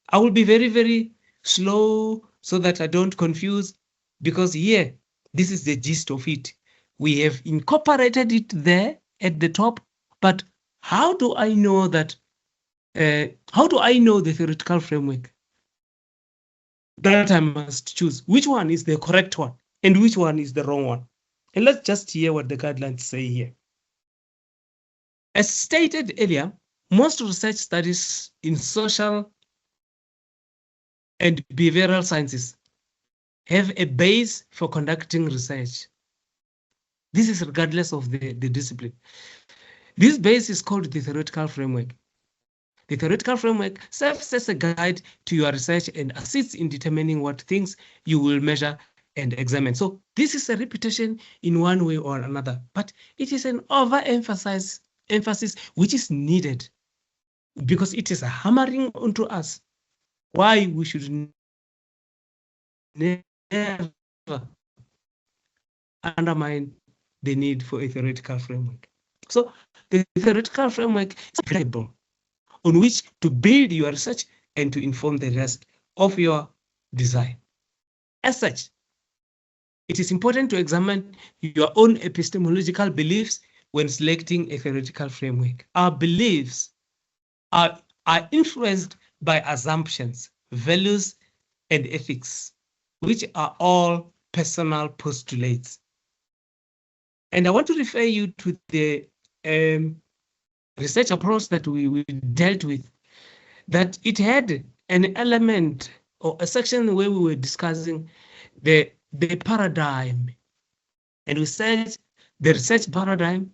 I will be very, very slow so that I don't confuse, because here, this is the gist of it. We have incorporated it there at the top, but how do I know that? How do I know the theoretical framework that I must choose? Which one is the correct one and which one is the wrong one? And let's just hear what the guidelines say here. As stated earlier, most research studies in social and behavioral sciences have a base for conducting research. This is regardless of the discipline. This base is called the theoretical framework. The theoretical framework serves as a guide to your research and assists in determining what things you will measure and examine. So this is a repetition in one way or another, but it is an overemphasis which is needed, because it is hammering onto us why we should never undermine the need for a theoretical framework. So the theoretical framework is applicable on which to build your research and to inform the rest of your design. As such, it is important to examine your own epistemological beliefs when selecting a theoretical framework. Our beliefs are influenced by assumptions, values, and ethics, which are all personal postulates. And I want to refer you to the research approach that we dealt with, that it had an element or a section where we were discussing the paradigm. And we said the research paradigm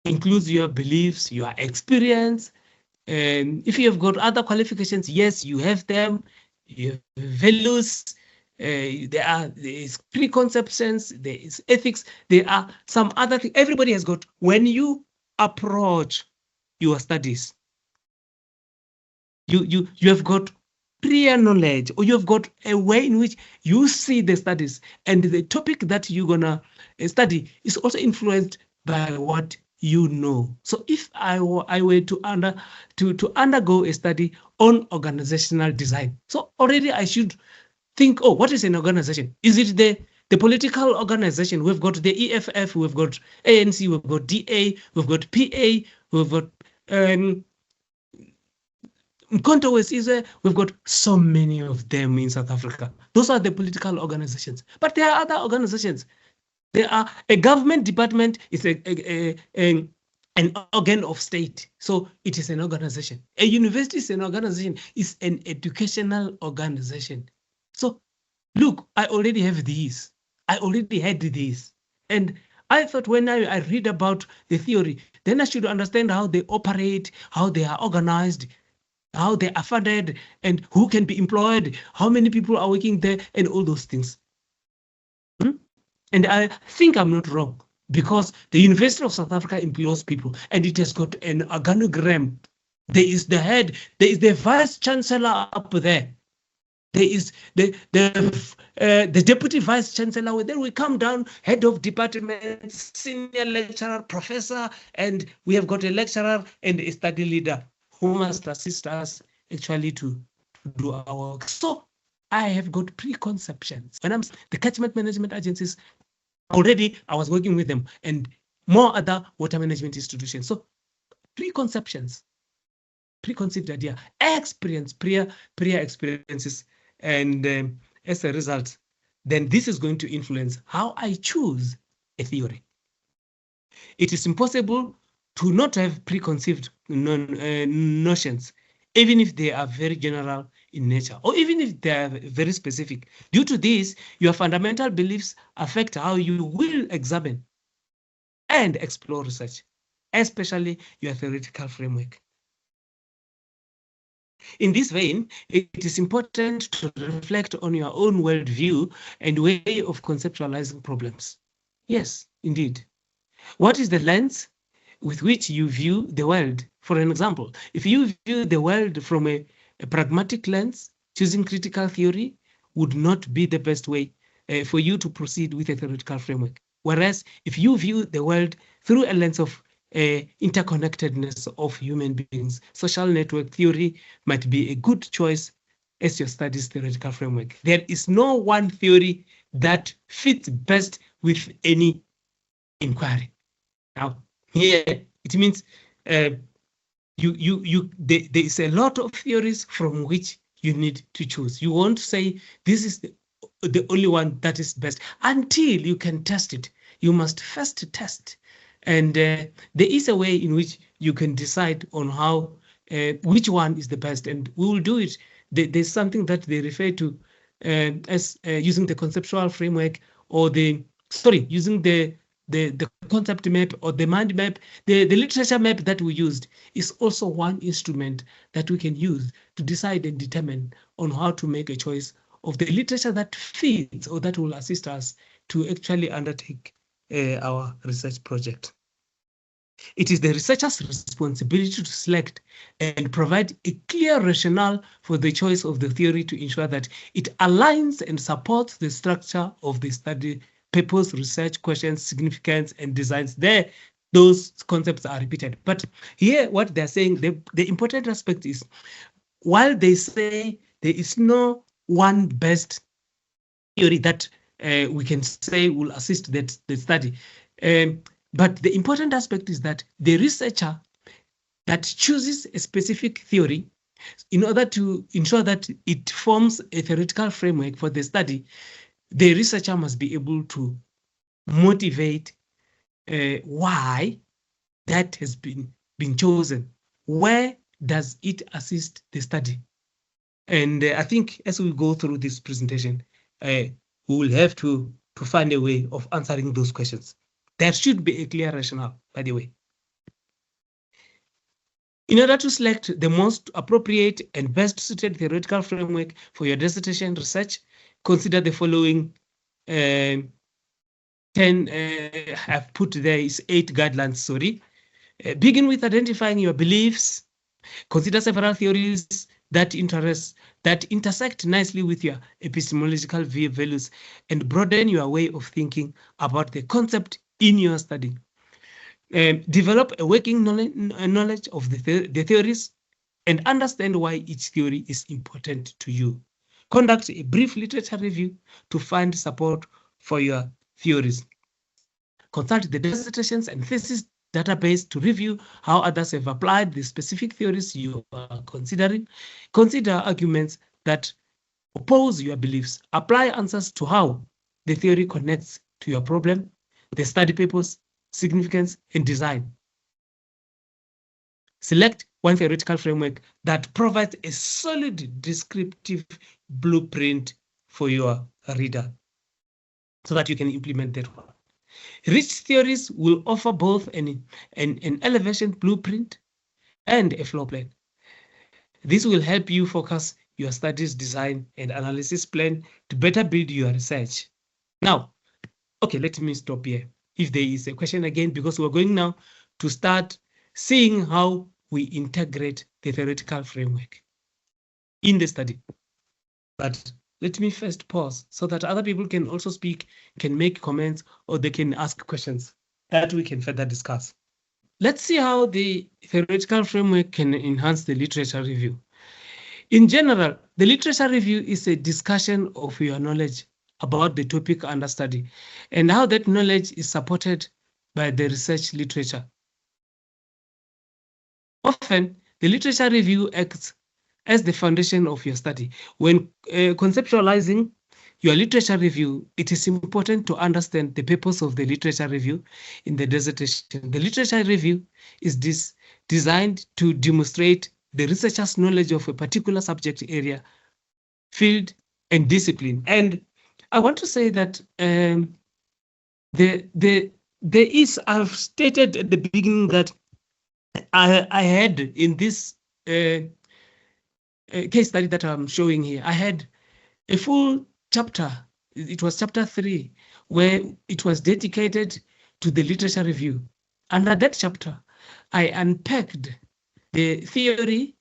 includes your beliefs, your experience. If you have got other qualifications, yes, you have them. You have values. There is preconceptions, there is ethics, there are some other things everybody has got when you approach your studies. You have got prior knowledge, or you have got a way in which you see the studies, and the topic that you're gonna study is also influenced by what you know. So if I were to undergo a study on organizational design, so already I should think, oh, what is an organization? Is it the political organization? We've got the EFF, we've got ANC, we've got DA, we've got PA, we've got Mkonto West Israel, we've got so many of them in South Africa. Those are the political organizations. But there are other organizations. There are a government department, is an organ of state. So it is an organization. A university is an organization, it's an educational organization. So look, I already have these. I already had these. And I thought when I read about the theory, then I should understand how they operate, how they are organized, how they are funded, and who can be employed, how many people are working there, and all those things. And I think I'm not wrong, because the University of South Africa employs people, and it has got an organogram. There is the head, there is the vice chancellor up there. There is the deputy vice chancellor. Then we come down, head of department, senior lecturer, professor, and we have got a lecturer and a study leader who must assist us actually to do our work. So I have got preconceptions. When I'm the catchment management agencies, already I was working with them and more other water management institutions. So preconceptions, preconceived idea, experience, prior experiences, and as a result, then this is going to influence how I choose a theory. It is impossible to not have preconceived notions, even if they are very general in nature, or even if they are very specific. Due to this, your fundamental beliefs affect how you will examine and explore research, especially your theoretical framework. In this vein, it is important to reflect on your own worldview and way of conceptualizing problems. Yes, indeed. What is the lens with which you view the world? For an example, if you view the world from a pragmatic lens, choosing critical theory would not be the best way for you to proceed with a theoretical framework. Whereas if you view the world through a lens of interconnectedness of human beings, social network theory might be a good choice as your studies theoretical framework. There is no one theory that fits best with any inquiry. Now, here it means there is a lot of theories from which you need to choose. You won't say this is the only one that is best until you can test it. You must first test. And there is a way in which you can decide on how which one is the best, and we will do it. There's something that they refer to as using the conceptual framework, or using the concept map or the mind map. The literature map that we used is also one instrument that we can use to decide and determine on how to make a choice of the literature that fits or that will assist us to actually undertake our research project. It is the researcher's responsibility to select and provide a clear rationale for the choice of the theory to ensure that it aligns and supports the structure of the study, purpose, research, questions, significance, and designs. There, those concepts are repeated. But here, what they're saying, the important aspect is, while they say there is no one best theory that we can say will assist the study, but the important aspect is that the researcher that chooses a specific theory, in order to ensure that it forms a theoretical framework for the study, the researcher must be able to motivate why that has been chosen. Where does it assist the study? And I think as we go through this presentation, we will have to find a way of answering those questions. There should be a clear rationale, by the way. In order to select the most appropriate and best suited theoretical framework for your dissertation research, consider the following 10, I've put there is 8 guidelines, sorry. Begin with identifying your beliefs. Consider several theories that intersect nicely with your epistemological values, and broaden your way of thinking about the concept in your study. Develop a working knowledge of the theories and understand why each theory is important to you. Conduct a brief literature review to find support for your theories. Consult the dissertations and thesis database to review how others have applied the specific theories you are considering. Consider arguments that oppose your beliefs. Apply answers to how the theory connects to your problem, the study purpose, significance, and design. Select one theoretical framework that provides a solid descriptive blueprint for your reader so that you can implement that one. Rich theories will offer both an elevation blueprint and a floor plan. This will help you focus your studies design and analysis plan to better build your research. Now, okay, let me stop here. If there is a question again, because we're going now to start seeing how we integrate the theoretical framework in the study. But let me first pause so that other people can also speak, can make comments, or they can ask questions that we can further discuss. Let's see how the theoretical framework can enhance the literature review. In general, the literature review is a discussion of your knowledge about the topic under study and how that knowledge is supported by the research literature. Often, the literature review acts as the foundation of your study. When conceptualizing your literature review, it is important to understand the purpose of the literature review in the dissertation. The literature review is designed to demonstrate the researcher's knowledge of a particular subject area, field, and discipline. And I want to say that I've stated at the beginning that I had in this case study that I'm showing here, I had a full chapter. It was chapter 3, where it was dedicated to the literature review. Under that chapter, I unpacked the theory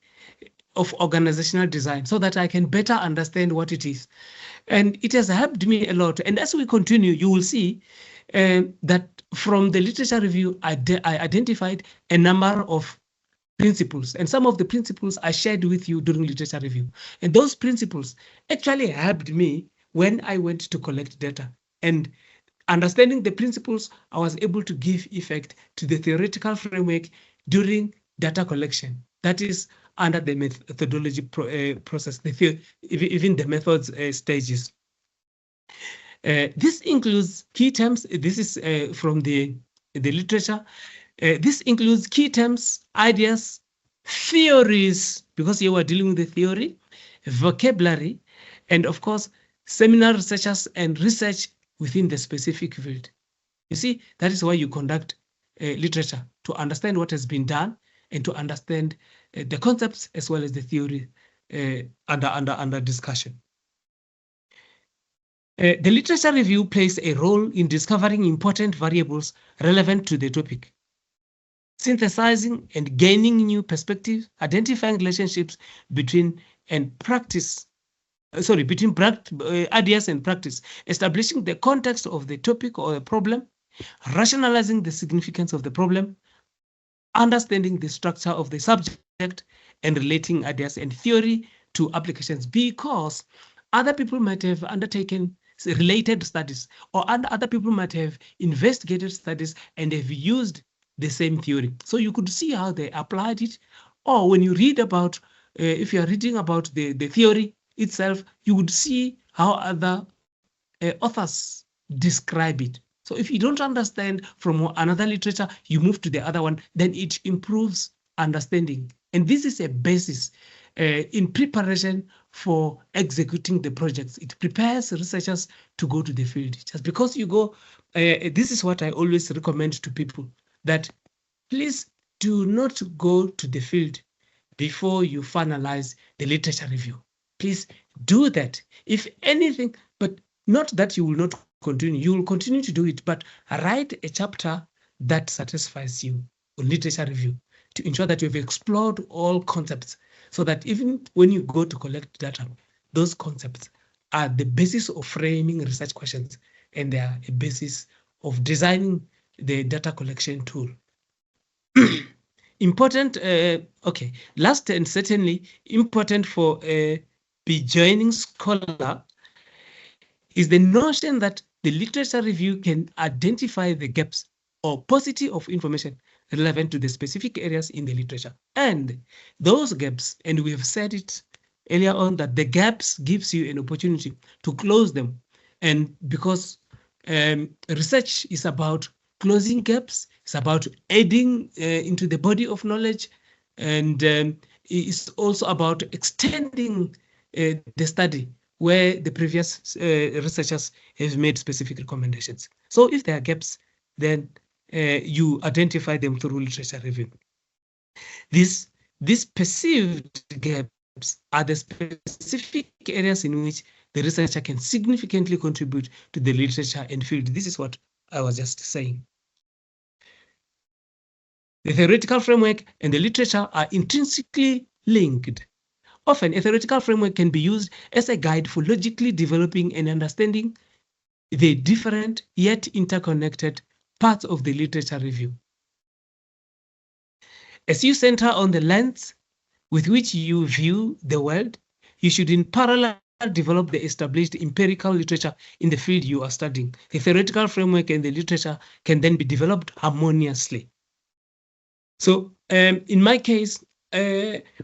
of organizational design so that I can better understand what it is. And it has helped me a lot. And as we continue, you will see that from the literature review, I identified a number of principles, and some of the principles I shared with you during literature review. And those principles actually helped me when I went to collect data. And understanding the principles, I was able to give effect to the theoretical framework during data collection. That is under the methodology process, even the methods stages. This includes key terms. This is from the literature. This includes key terms, ideas, theories, because you are dealing with the theory, vocabulary, and of course, seminar researchers and research within the specific field. You see, that is why you conduct literature, to understand what has been done and to understand the concepts as well as the theory under discussion. The literature review plays a role in discovering important variables relevant to the topic, synthesizing and gaining new perspectives, identifying relationships between ideas and practice, establishing the context of the topic or the problem, rationalizing the significance of the problem, understanding the structure of the subject, and relating ideas and theory to applications, because other people might have undertaken related studies, or other people might have investigated studies and have used the same theory. So you could see how they applied it. Or when you read about, if you are reading about the theory itself, you would see how other authors describe it. So if you don't understand from another literature, you move to the other one, then it improves understanding. And this is a basis in preparation for executing the projects. It prepares researchers to go to the field. Just because you go, this is what I always recommend to people, that please do not go to the field before you finalize the literature review. Please do that. If anything, but not that you will not continue. You will continue to do it, but write a chapter that satisfies you on literature review to ensure that you've explored all concepts, so that even when you go to collect data, those concepts are the basis of framing research questions, and they are a basis of designing the data collection tool. Important, okay, last and certainly important for a beginning scholar is the notion that the literature review can identify the gaps or paucity of information relevant to the specific areas in the literature. And those gaps, and we have said it earlier on, that the gaps gives you an opportunity to close them. And because research is about closing gaps, it's about adding into the body of knowledge, and it's also about extending the study where the previous researchers have made specific recommendations. So if there are gaps, then you identify them through literature review. These perceived gaps are the specific areas in which the researcher can significantly contribute to the literature and field. This is what I was just saying. The theoretical framework and the literature are intrinsically linked. Often, a theoretical framework can be used as a guide for logically developing and understanding the different yet interconnected parts of the literature review. As you center on the lens with which you view the world, you should in parallel develop the established empirical literature in the field you are studying. The theoretical framework and the literature can then be developed harmoniously. So in my case,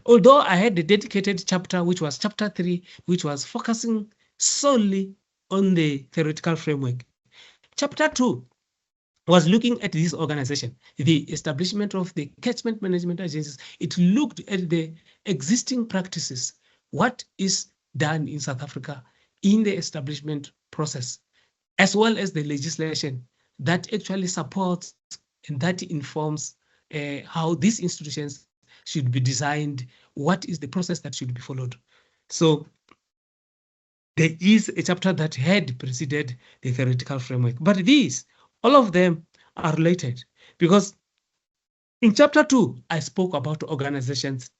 although I had a dedicated chapter, which was chapter 3, which was focusing solely on the theoretical framework, chapter 2 was looking at this organization, the establishment of the catchment management agencies. It looked at the existing practices, what is done in South Africa in the establishment process, as well as the legislation that actually supports and that informs how these institutions should be designed, what is the process that should be followed. So there is a chapter that had preceded the theoretical framework, but these, all of them are related, because in chapter 2, I spoke about organizations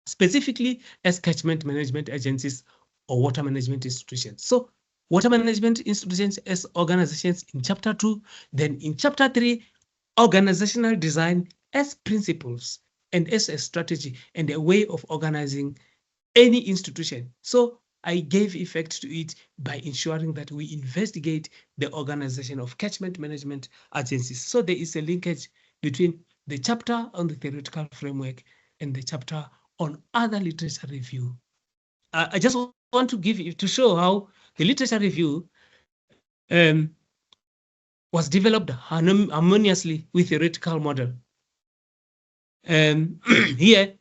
specifically as catchment management agencies or water management institutions. So water management institutions as organizations in chapter 2, then in chapter 3, organizational design as principles and as a strategy and a way of organizing any institution. So I gave effect to it by ensuring that we investigate the organization of catchment management agencies. So there is a linkage between the chapter on the theoretical framework and the chapter on other literature review. I just want to give you to show how the literature review was developed harmoniously with theoretical model. Here,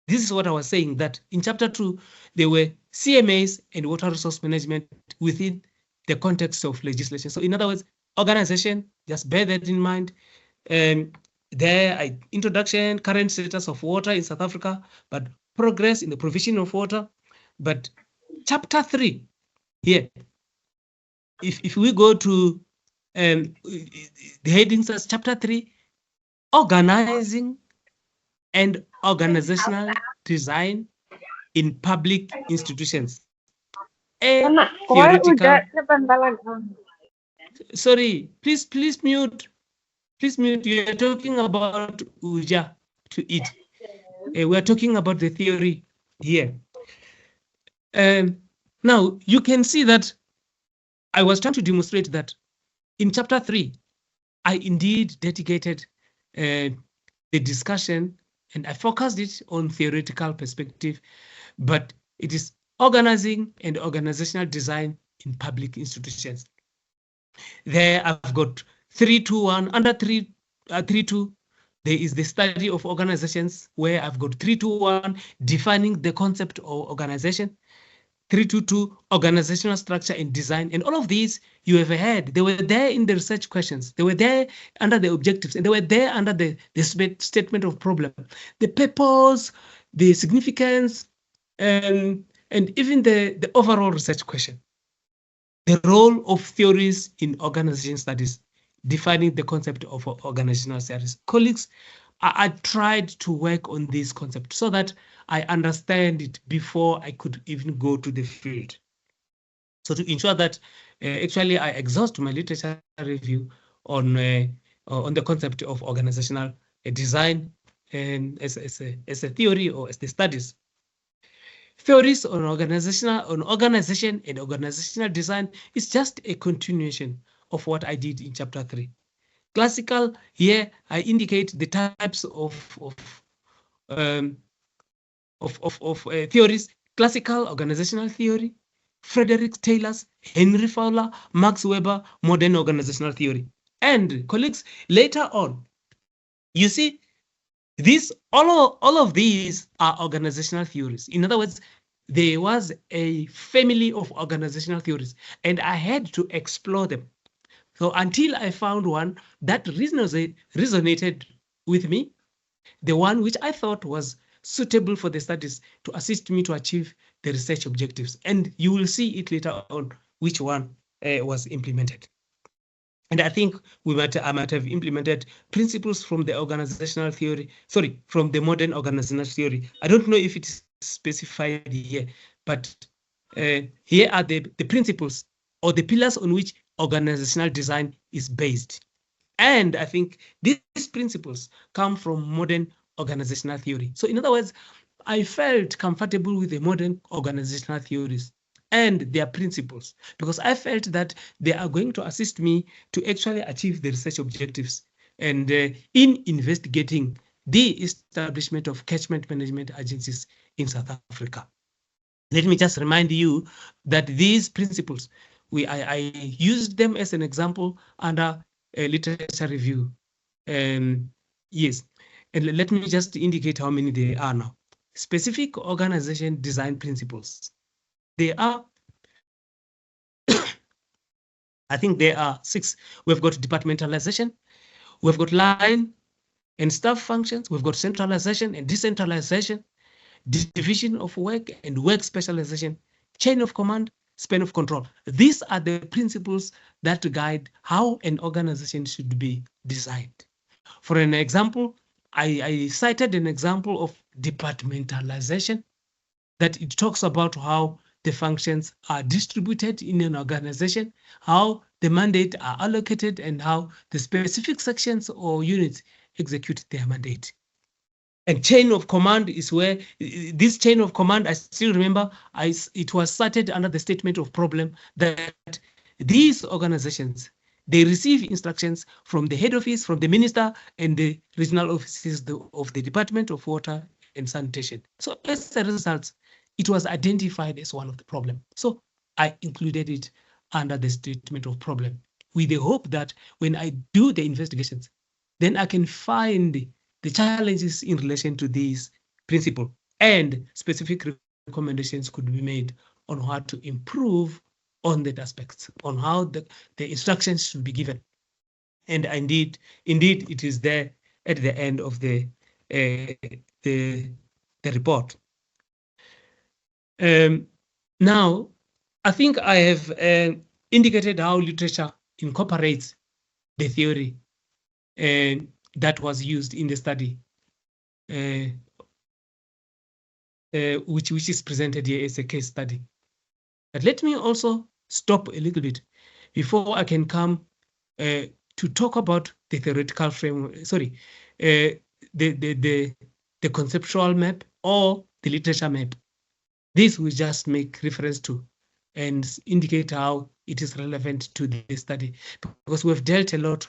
this is what I was saying, that in chapter 2, there were CMAs and water resource management within the context of legislation. So in other words, organization, just bear that in mind. There, introduction, current status of water in South Africa, but progress in the provision of water. But chapter 3, here, if we go to the heading says chapter 3, organizing and organizational design in public institutions. A theoretical. Sorry, please mute. Please mute. You are talking about Uja to it. We are talking about the theory here. Now you can see that I was trying to demonstrate that in chapter 3, I indeed dedicated the discussion and I focused it on theoretical perspective, but it is organizing and organizational design in public institutions. There I've got 321 under 3.2. There is the study of organizations where I've got 321 defining the concept of organization, 322 organizational structure and design, and all of these you have heard. They were there in the research questions. They were there under the objectives, and they were there under the statement of problem, the purpose, the significance, and even the overall research question. The role of theories in organization studies, defining the concept of organizational studies. Colleagues, I tried to work on this concept so that I understand it before I could even go to the field. So to ensure that actually I exhaust my literature review on the concept of organizational design and as a theory or as the studies. Theories on organization and organizational design is just a continuation of what I did in chapter 3. Classical, here I indicate the types of theories: classical organizational theory, Frederick Taylor's, Henry Fowler, Max Weber, modern organizational theory. And colleagues, later on, you see, all of these are organizational theories. In other words, there was a family of organizational theories, and I had to explore them. So until I found one that resonated with me, the one which I thought was suitable for the studies to assist me to achieve the research objectives. And you will see it later on which one was implemented. And I think I might have implemented principles from the organizational theory, from the modern organizational theory. I don't know if it is specified here, but here are the principles or the pillars on which organizational design is based. And I think these principles come from modern organizational theory. So in other words, I felt comfortable with the modern organizational theories and their principles because I felt that they are going to assist me to actually achieve the research objectives and in investigating the establishment of catchment management agencies in South Africa. Let me just remind you that these principles, I used them as an example under a literature review. Yes, and let me just indicate how many there are now. Specific organization design principles. They are, I think there are 6. We've got departmentalization, we've got line and staff functions, we've got centralization and decentralization, division of work and work specialization, chain of command, span of control. These are the principles that guide how an organization should be designed. For an example, I cited an example of departmentalization, that it talks about how the functions are distributed in an organization, how the mandate are allocated, and how the specific sections or units execute their mandate. And chain of command is where this chain of command, I still remember, it was started under the statement of problem that these organizations, they receive instructions from the head office, from the minister, and the regional offices of the Department of Water and Sanitation. So as a result, it was identified as one of the problems. So I included it under the statement of problem with the hope that when I do the investigations, then I can find the challenges in relation to these principles, and specific recommendations could be made on how to improve on that aspects, on how the instructions should be given. And indeed, it is there at the end of the report. Now, I think I have indicated how literature incorporates the theory that was used in the study, which is presented here as a case study. But let me also stop a little bit before I can come to talk about the theoretical framework. Sorry, the conceptual map or the literature map. This will just make reference to and indicate how it is relevant to the study, because we've dealt a lot.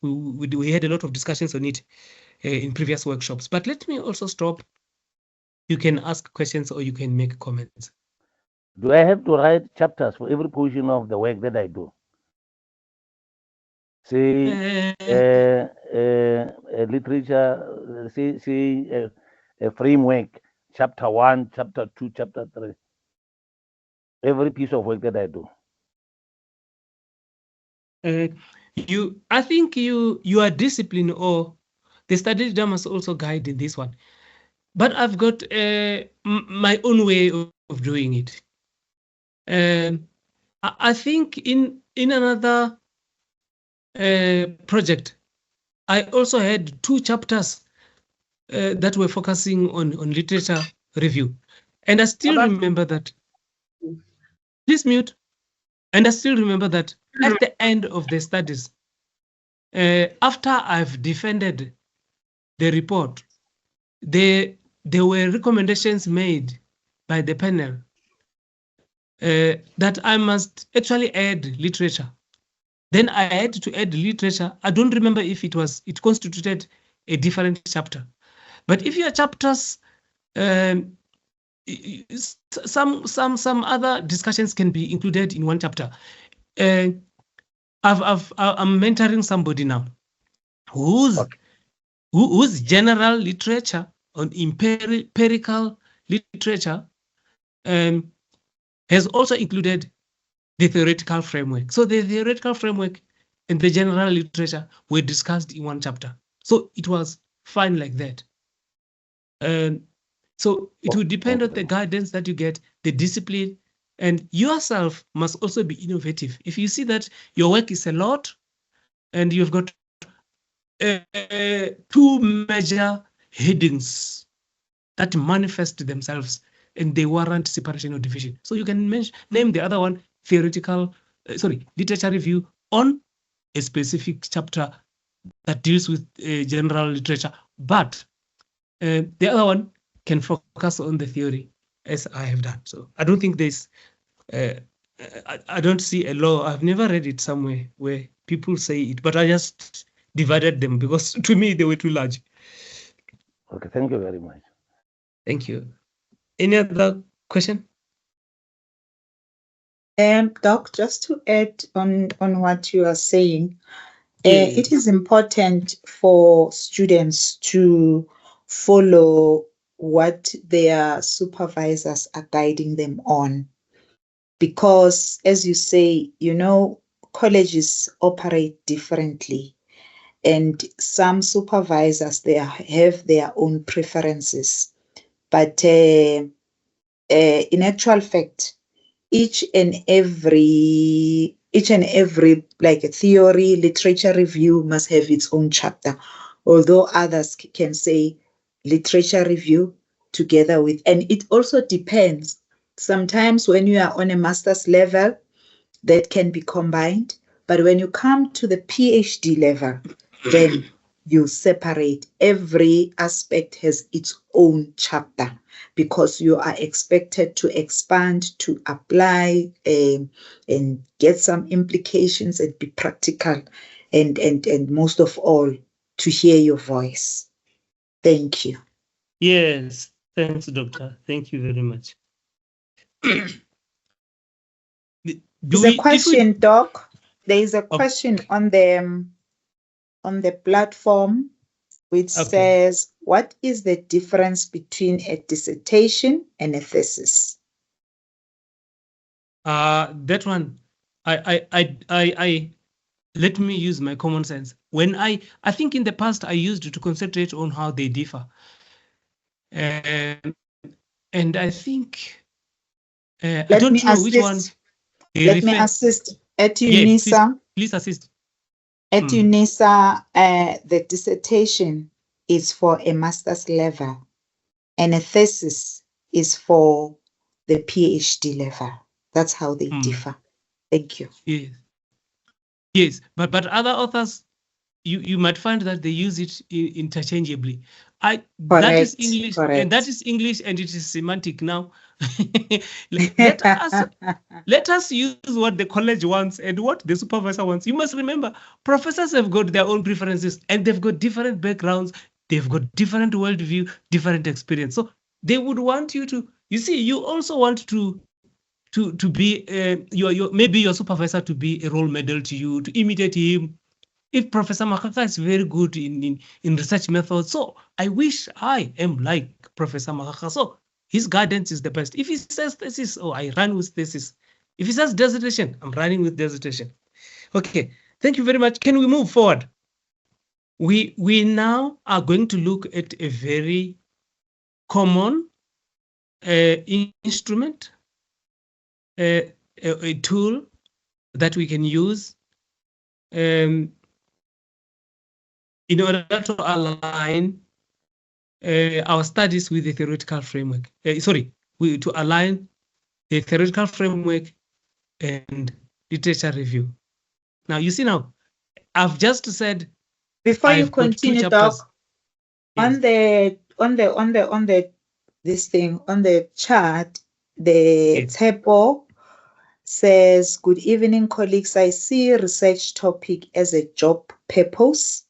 We had a lot of discussions on it in previous workshops. But let me also stop. You can ask questions or you can make comments. Do I have to write chapters for every portion of the work that I do? Say literature, say a framework, chapter 1, chapter 2, chapter 3. Every piece of work that I do. I think you are disciplined, or the study leader must also guide in this one. But I've got my own way of doing it. I think in another project, I also had 2 chapters that were focusing on literature review, and I still remember that. Please mute. And I still remember that at the end of the studies, after I've defended the report, there were recommendations made by the panel that I must actually add literature. Then I had to add literature. I don't remember if it constituted a different chapter. But if your chapters, some other discussions can be included in one chapter. I'm mentoring somebody now whose general literature on empirical literature has also included the theoretical framework. So the theoretical framework and the general literature were discussed in one chapter. So it was fine like that. So it will depend on the guidance that you get, the discipline, and yourself must also be innovative. If you see that your work is a lot and you've got 2 major headings that manifest themselves and they warrant separation or division. So you can name the other one theoretical, literature review on a specific chapter that deals with general literature, but the other one can focus on the theory as I have done. So I don't think there's, I don't see a law. I've never read it somewhere where people say it, but I just divided them because to me they were too large. Okay, thank you very much. Thank you. Any other question? Doc, just to add on what you are saying, it is important for students to follow what their supervisors are guiding them on. Because as you say, colleges operate differently. And some supervisors, they have their own preferences. But in actual fact, each and every like a theory, literature review must have its own chapter, although others can say literature review together with, and it also depends. Sometimes when you are on a master's level, that can be combined, but when you come to the PhD level, then you separate. Every aspect has its own chapter because you are expected to expand, to apply, and get some implications and be practical, and most of all, to hear your voice. Thank you. Yes, thanks, Doctor. Thank you very much. There's a question, Doc. There is a question on the platform which says, what is the difference between a dissertation and a thesis? That one, I let me use my common sense. When I think in the past I used to concentrate on how they differ, and I think I don't know which one. Let me assist. At UNISA, please assist. At UNISA, the dissertation is for a master's level, and a thesis is for the PhD level. That's how they differ. Thank you. Yes, but other authors, you might find that they use it interchangeably. That is English, and that is English, and it is semantic now. let us use what the college wants and what the supervisor wants. You must remember, professors have got their own preferences, and they've got different backgrounds. They've got different worldview, different experience. So they would want you to. You see, you also want to be maybe your supervisor to be a role model to you, to imitate him. If Professor Makaka is very good in research methods, so I wish I am like Professor Makaka. So his guidance is the best. If he says thesis, I run with thesis. If he says dissertation, I'm running with dissertation. Okay, thank you very much. Can we move forward? We now are going to look at a very common instrument, a tool that we can use in order to align our studies with the theoretical framework. To align the theoretical framework and literature review. Now, you see now, I've just said. Before you continue, Doc, on the chat, the table says, good evening, colleagues. I see research topic as a job purpose,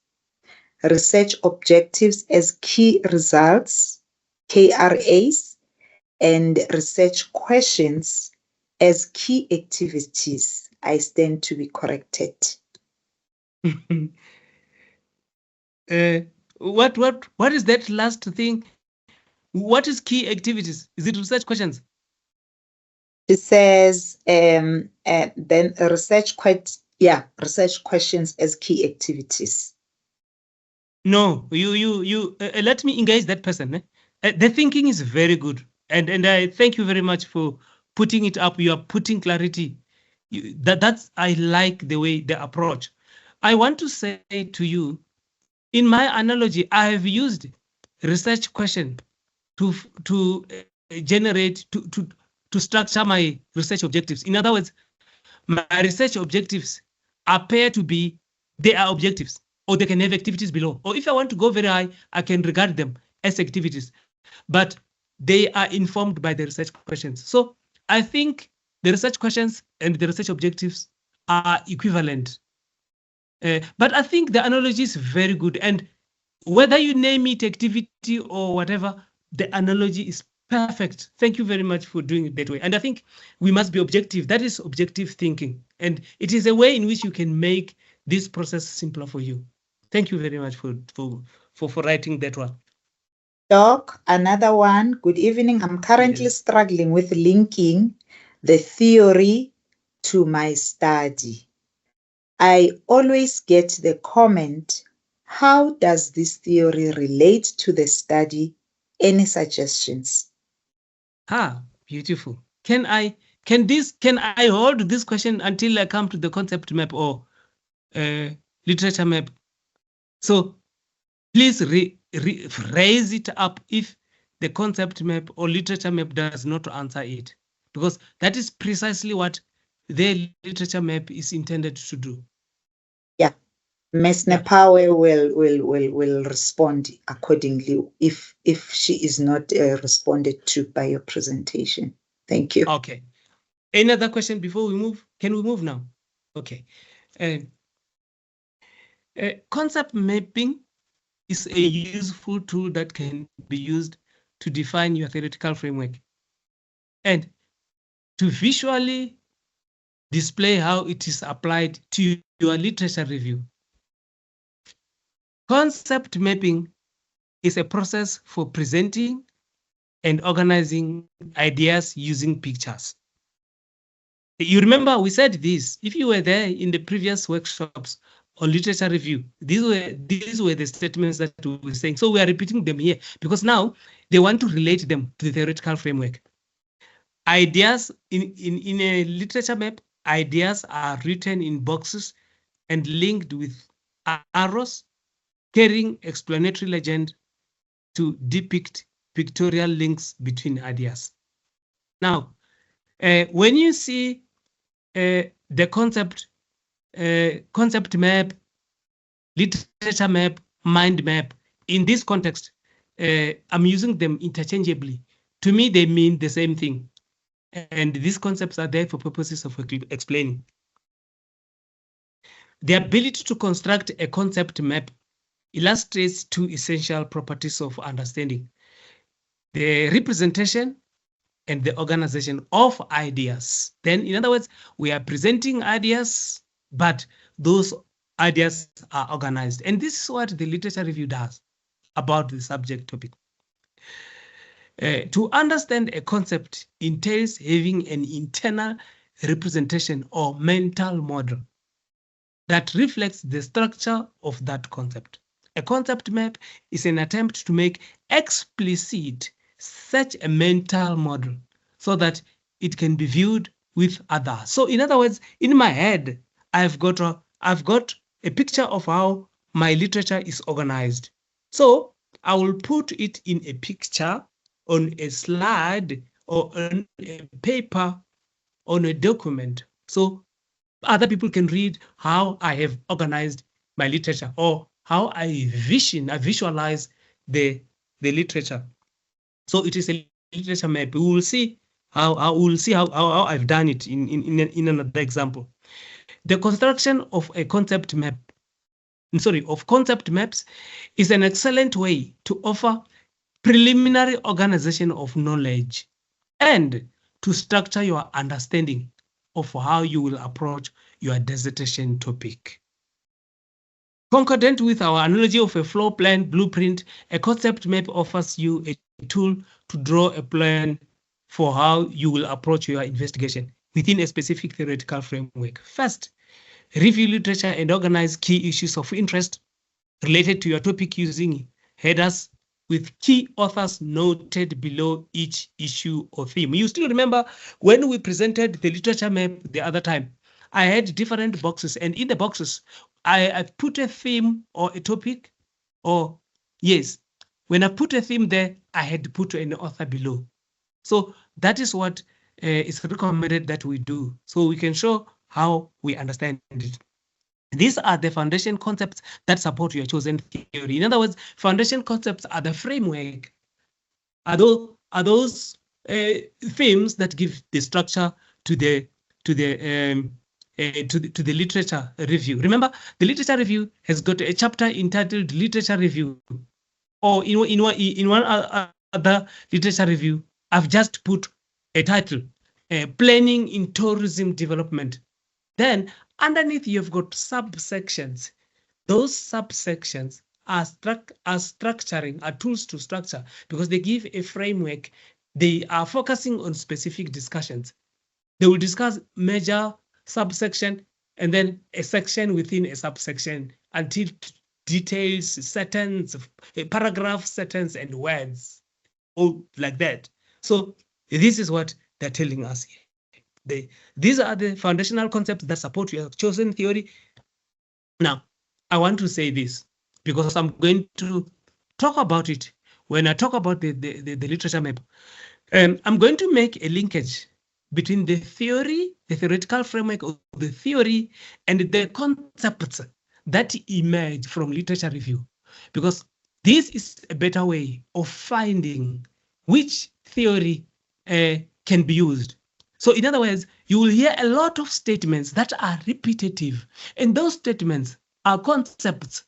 research objectives as key results, KRAs, and research questions as key activities. I stand to be corrected. What is that last thing? What is key activities? Is it research questions? It says then research questions as key activities. No, you let me engage that person. The thinking is very good, and I thank you very much for putting it up. You are putting clarity. That's I like the way the approach. I want to say to you, in my analogy, I have used research question generate to structure my research objectives. In other words, my research objectives appear to be, they are objectives, or they can have activities below. Or if I want to go very high, I can regard them as activities, but they are informed by the research questions. So I think the research questions and the research objectives are equivalent. But I think the analogy is very good. And whether you name it activity or whatever, the analogy is perfect. Thank you very much for doing it that way. And I think we must be objective. That is objective thinking. And it is a way in which you can make this process simpler for you. Thank you very much for writing that one. Doc, another one. Good evening. I'm currently struggling with linking the theory to my study. I always get the comment, how does this theory relate to the study? Any suggestions? Beautiful. Can I hold this question until I come to the concept map or literature map? So please raise it up if the concept map or literature map does not answer it, because that is precisely what the literature map is intended to do. Yeah, Ms. Nepawe will respond accordingly if she is not responded to by your presentation. Thank you. Okay. Any other question before we move? Can we move now? Okay. Concept mapping is a useful tool that can be used to define your theoretical framework and to visually display how it is applied to your literature review. Concept mapping is a process for presenting and organizing ideas using pictures. You remember we said this, if you were there in the previous workshops on literature review, these were the statements that we were saying. So we are repeating them here because now they want to relate them to the theoretical framework. Ideas in a literature map, ideas are written in boxes and linked with arrows carrying explanatory legend to depict pictorial links between ideas. Now, when you see the concept map, literature map, mind map, in this context, I'm using them interchangeably. To me, they mean the same thing. And these concepts are there for purposes of explaining. The ability to construct a concept map illustrates two essential properties of understanding: the representation and the organization of ideas. Then, in other words, we are presenting ideas, but those ideas are organized. And this is what the literature review does about the subject topic. To understand a concept entails having an internal representation or mental model that reflects the structure of that concept. A concept map is an attempt to make explicit such a mental model so that it can be viewed with others. So in other words, in my head, I've got a picture of how my literature is organized. So I will put it in a picture, on a slide, or on a paper, on a document, so other people can read how I have organized my literature or how I visualize the literature. So it is a literature map. We will see how I've done it in another example. The construction of a concept map, of concept maps, is an excellent way to offer preliminary organization of knowledge and to structure your understanding of how you will approach your dissertation topic. Concordant with our analogy of a floor plan blueprint, a concept map offers you a tool to draw a plan for how you will approach your investigation within a specific theoretical framework. First, review literature and organize key issues of interest related to your topic using headers with key authors noted below each issue or theme. You still remember when we presented the literature map the other time, I had different boxes, and in the boxes, I put a theme or a topic, or yes, when I put a theme there, I had put an author below. So that is what is recommended that we do, so we can show how we understand it. These are the foundation concepts that support your chosen theory. In other words, foundation concepts are the framework, are those themes that give the structure to the literature review. Remember, the literature review has got a chapter entitled literature review, or in one other literature review, I've just put a title, planning in tourism development. Then underneath you've got subsections. Those subsections are structuring, are tools to structure, because they give a framework. They are focusing on specific discussions. They will discuss major subsection and then a section within a subsection until details, sentences, paragraph, sentence, and words, all like that. So this is what they're telling us here. These are the foundational concepts that support your chosen theory. Now, I want to say this because I'm going to talk about it when I talk about the literature map. I'm going to make a linkage between the theory, the theoretical framework of the theory, and the concepts that emerge from literature review, because this is a better way of finding which theory can be used. So in other words, you will hear a lot of statements that are repetitive, and those statements are concepts.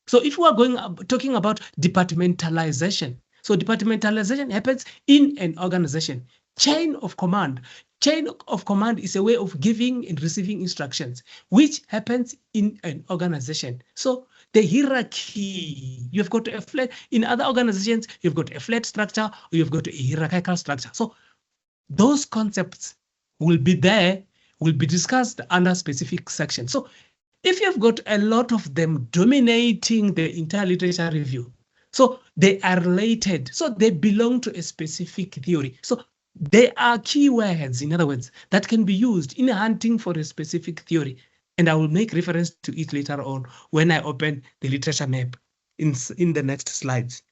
So if we are talking about departmentalization, so departmentalization happens in an organization. Chain of command. Chain of command is a way of giving and receiving instructions, which happens in an organization. So the hierarchy, you've got a flat, in other organizations, you've got a flat structure, or you've got a hierarchical structure. So those concepts will be there, will be discussed under specific sections. So if you've got a lot of them dominating the entire literature review, so they are related, so they belong to a specific theory. So they are keywords, in other words, that can be used in hunting for a specific theory. And I will make reference to it later on when I open the literature map in the next slides.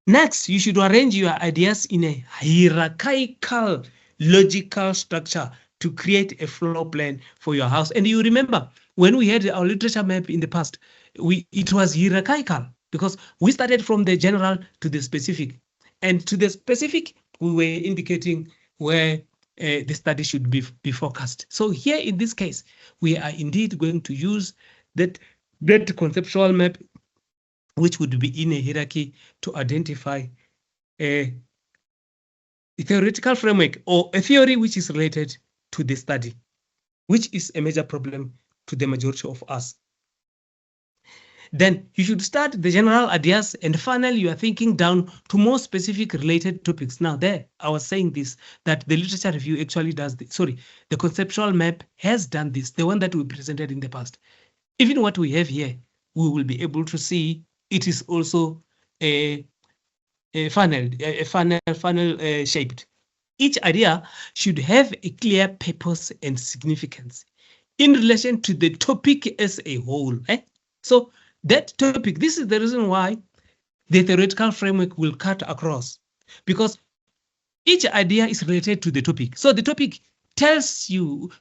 Next, you should arrange your ideas in a hierarchical, logical structure to create a floor plan for your house. And you remember, when we had our literature map in the past, it was hierarchical because we started from the general to the specific. And to the specific, we were indicating where the study should be focused. So here in this case, we are indeed going to use that conceptual map, which would be in a hierarchy, to identify a theoretical framework or a theory which is related to the study, which is a major problem to the majority of us. Then you should start the general ideas and funnel your thinking down to more specific related topics. Now there, I was saying this, that the literature review actually does this. Sorry, the conceptual map has done this, the one that we presented in the past. Even what we have here, we will be able to see it is also a funnel shaped. Each idea should have a clear purpose and significance in relation to the topic as a whole. So that topic, this is the reason why the theoretical framework will cut across, because each idea is related to the topic. So the topic tells you,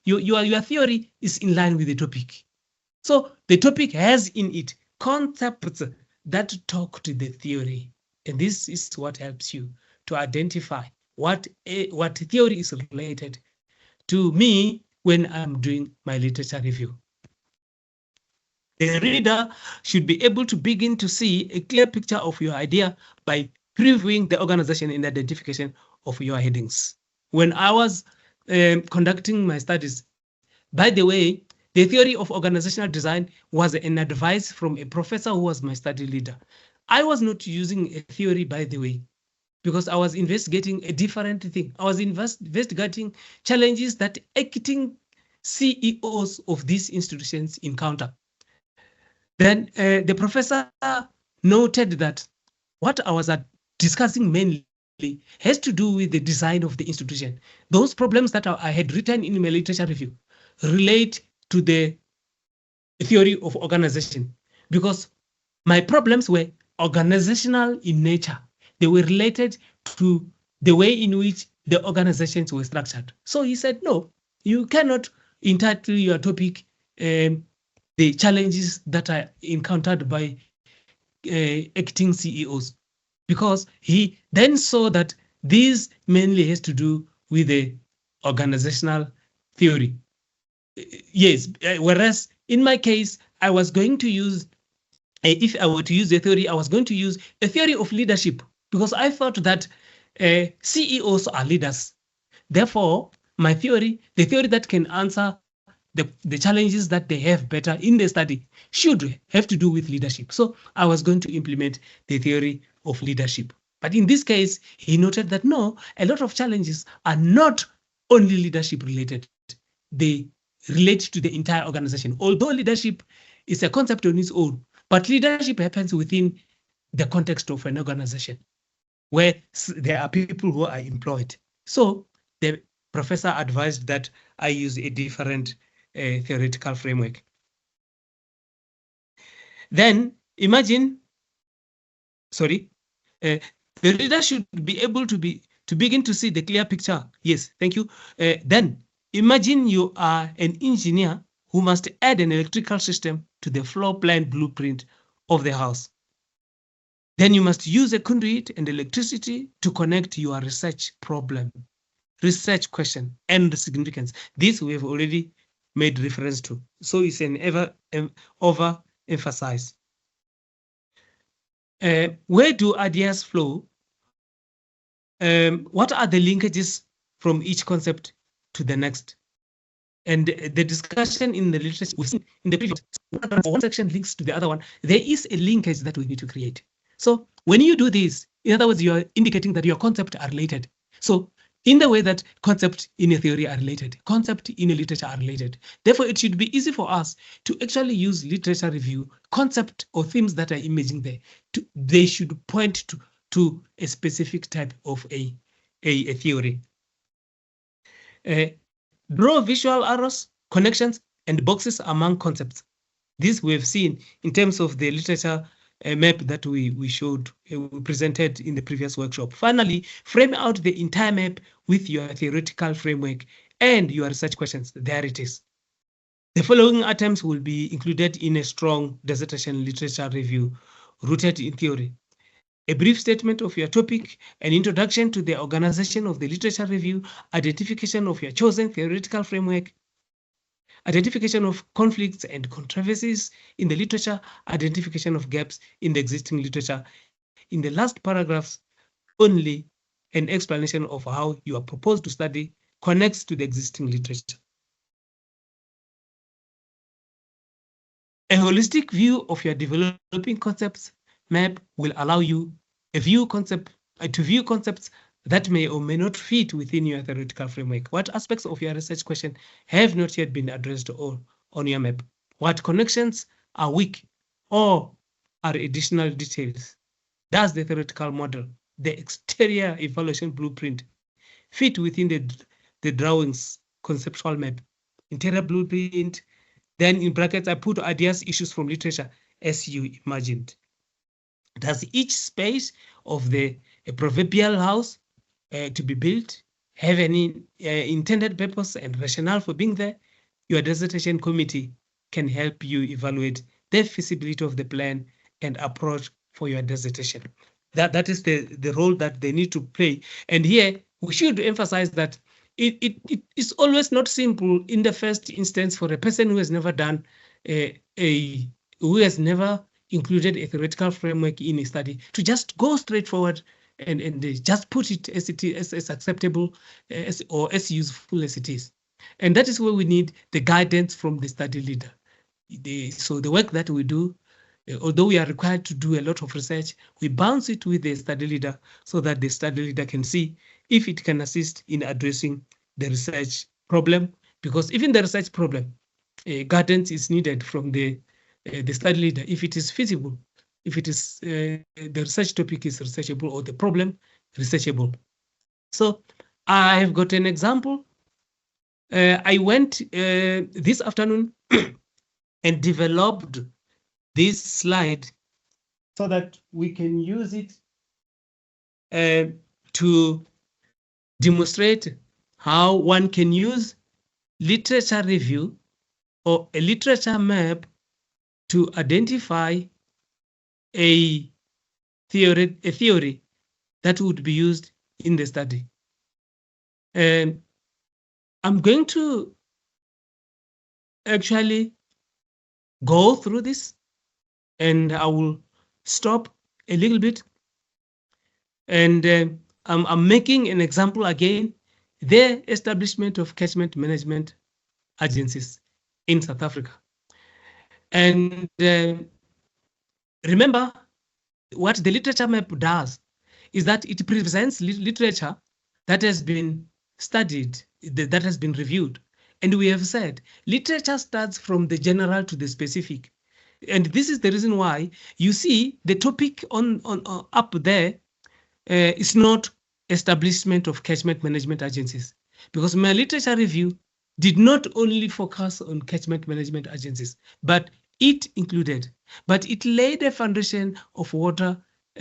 your theory is in line with the topic. So the topic has in it concepts that talk to the theory. And this is what helps you to identify what theory is related to me when I'm doing my literature review. The reader should be able to begin to see a clear picture of your idea by previewing the organization and identification of your headings. When I was conducting my studies, by the way, the theory of organizational design was an advice from a professor who was my study leader. I was not using a theory, by the way, because I was investigating a different thing. I was investigating challenges that acting CEOs of these institutions encounter. Then the professor noted that what I was discussing mainly has to do with the design of the institution. Those problems that I had written in my literature review relate to the theory of organization, because my problems were organizational in nature. They were related to the way in which the organizations were structured. So he said, no, you cannot entitle your topic the challenges that are encountered by acting CEOs, because he then saw that this mainly has to do with the organizational theory. Yes, whereas in my case, I was going to use, if I were to use the theory, I was going to use a theory of leadership, because I thought that CEOs are leaders. Therefore, my theory, the theory that can answer the challenges that they have better in the study, should have to do with leadership. So I was going to implement the theory of leadership. But in this case, he noted that no, a lot of challenges are not only leadership related. They relate to the entire organization. Although leadership is a concept on its own, but leadership happens within the context of an organization where there are people who are employed. So the professor advised that I use a different theoretical framework. Then imagine, the reader should be able to begin to see the clear picture. Yes, thank you. Then imagine you are an engineer who must add an electrical system to the floor plan blueprint of the house. Then you must use a conduit and electricity to connect your research problem, research question, and significance. This we have already made reference to. So it's an overemphasize. Where do ideas flow? What are the linkages from each concept to the next? And the discussion in the literature we've seen in the previous one section links to the other one. There is a linkage that we need to create. So when you do this, in other words, you are indicating that your concepts are related. So in the way that concept in a theory are related, concept in a literature are related. Therefore, it should be easy for us to actually use literature review, concept or themes that are emerging there. They should point to a specific type of a theory. Draw visual arrows, connections, and boxes among concepts. This we've seen in terms of the literature map that we showed, we presented in the previous workshop. Finally, frame out the entire map with your theoretical framework and your research questions. There it is. The following items will be included in a strong dissertation literature review rooted in theory. A brief statement of your topic, an introduction to the organization of the literature review, identification of your chosen theoretical framework, identification of conflicts and controversies in the literature, identification of gaps in the existing literature. In the last paragraphs, only an explanation of how your proposed to study connects to the existing literature. A holistic view of your developing concepts map will allow you to view concepts that may or may not fit within your theoretical framework. What aspects of your research question have not yet been addressed on your map? What connections are weak or are additional details? Does the theoretical model, the exterior evaluation blueprint, fit within the drawings conceptual map? Interior blueprint, then in brackets, I put ideas, issues from literature as you imagined. Does each space of the proverbial house to be built have any intended purpose and rationale for being there? Your dissertation committee can help you evaluate the feasibility of the plan and approach for your dissertation. That is the role that they need to play. And here we should emphasize that it is always not simple in the first instance for a person who has never done who has never included a theoretical framework in a study to just go straight forward and just put it as it is, as acceptable or as useful as it is. And that is where we need the guidance from the study leader. So the work that we do, although we are required to do a lot of research, we bounce it with the study leader so that the study leader can see if it can assist in addressing the research problem, because even the research problem, guidance is needed from the study leader if it is feasible, if it is the research topic is researchable or the problem researchable. So I have got an example. I went this afternoon and developed this slide. so that we can use it to demonstrate how one can use literature review or a literature map to identify a theory that would be used in the study. And I'm going to actually go through this, and I will stop a little bit. And I'm making an example again, the establishment of catchment management agencies in South Africa. And remember, what the literature map does is that it presents literature that has been studied, that has been reviewed. And we have said literature starts from the general to the specific. And this is the reason why you see the topic on up there is not establishment of catchment management agencies, because my literature review did not only focus on catchment management agencies, but it laid a foundation of water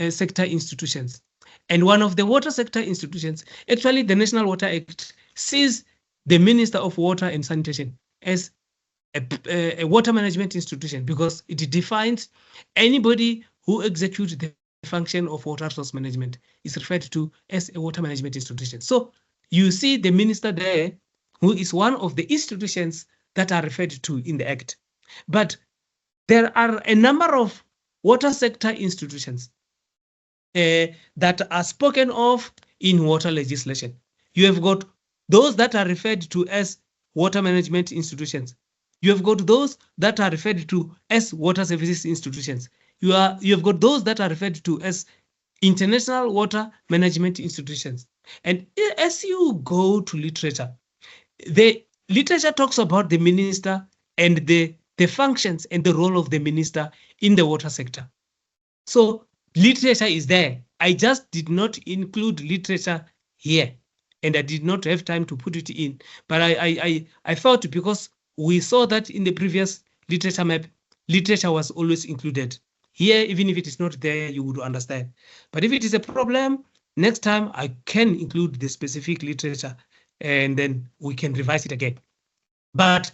sector institutions. And one of the water sector institutions, actually the National Water Act, sees the Minister of Water and Sanitation as a water management institution, because it defines anybody who executes the function of water resource management is referred to as a water management institution. So you see the minister there, who is one of the institutions that are referred to in the Act. But there are a number of water sector institutions that are spoken of in water legislation. You have got those that are referred to as water management institutions. You have got those that are referred to as water services institutions. You have got those that are referred to as international water management institutions. And as you go to literature, the literature talks about the minister and the functions and the role of the minister in the water sector. So literature is there. I just did not include literature here, and I did not have time to put it in. But I thought, because we saw that in the previous literature map, literature was always included. Here, even if it is not there, you would understand. But if it is a problem, next time I can include the specific literature, and then we can revise it again. But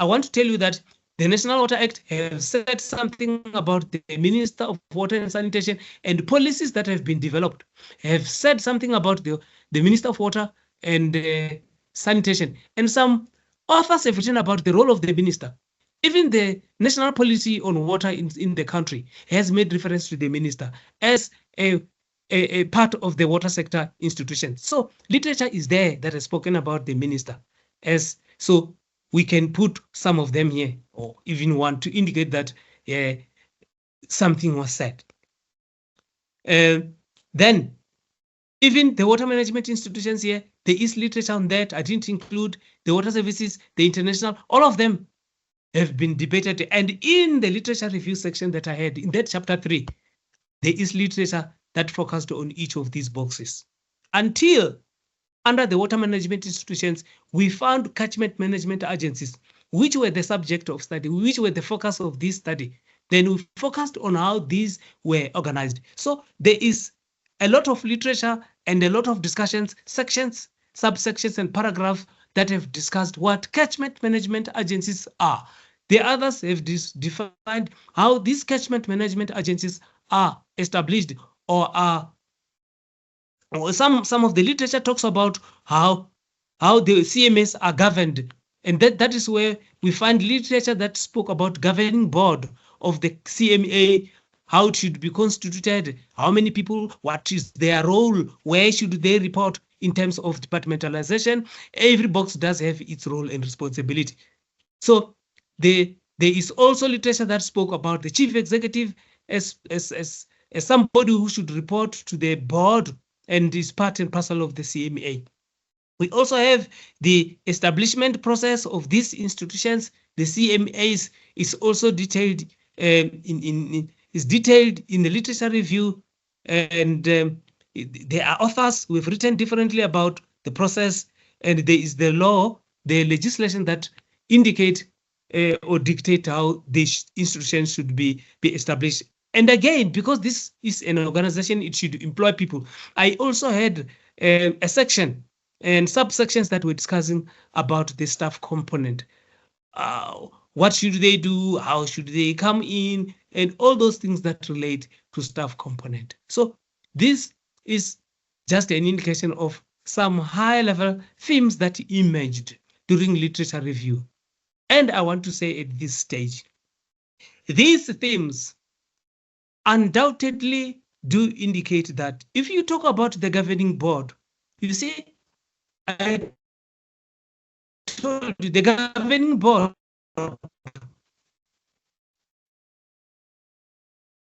I want to tell you that the National Water Act has said something about the Minister of Water and Sanitation, and policies that have been developed have said something about the Minister of Water and Sanitation. And some authors have written about the role of the minister. Even the national policy on water in the country has made reference to the minister as a part of the water sector institution. So literature is there that has spoken about the minister as, so we can put some of them here, or even want to indicate that something was said. Then even the water management institutions here, there is literature on that. I didn't include the water services, the international, all of them have been debated. And in the literature review section that I had in that chapter 3, there is literature that focused on each of these boxes. Until under the water management institutions, we found catchment management agencies, which were the subject of study, which were the focus of this study. Then we focused on how these were organized. So there is a lot of literature and a lot of discussions, sections, subsections, and paragraphs that have discussed what catchment management agencies are. The others have defined how these catchment management agencies are established, or are, or some of the literature talks about how the CMAs are governed. And that is where we find literature that spoke about governing board of the CMA, how it should be constituted, how many people, what is their role, where should they report in terms of departmentalization. Every box does have its role and responsibility. So there is also literature that spoke about the chief executive as somebody who should report to the board and is part and parcel of the CMA. We also have the establishment process of these institutions. The CMAs is also detailed is detailed in the literature review, and there are authors who have written differently about the process, and there is the law, the legislation that indicate or dictate how these institutions should be established And again, because this is an organization, it should employ people. I also had a section and subsections that were discussing about the staff component. What should they do? How should they come in? And all those things that relate to staff component. So this is just an indication of some high-level themes that emerged during literature review. And I want to say at this stage, these themes undoubtedly do indicate that if you talk about the governing board, you see, I told you the governing board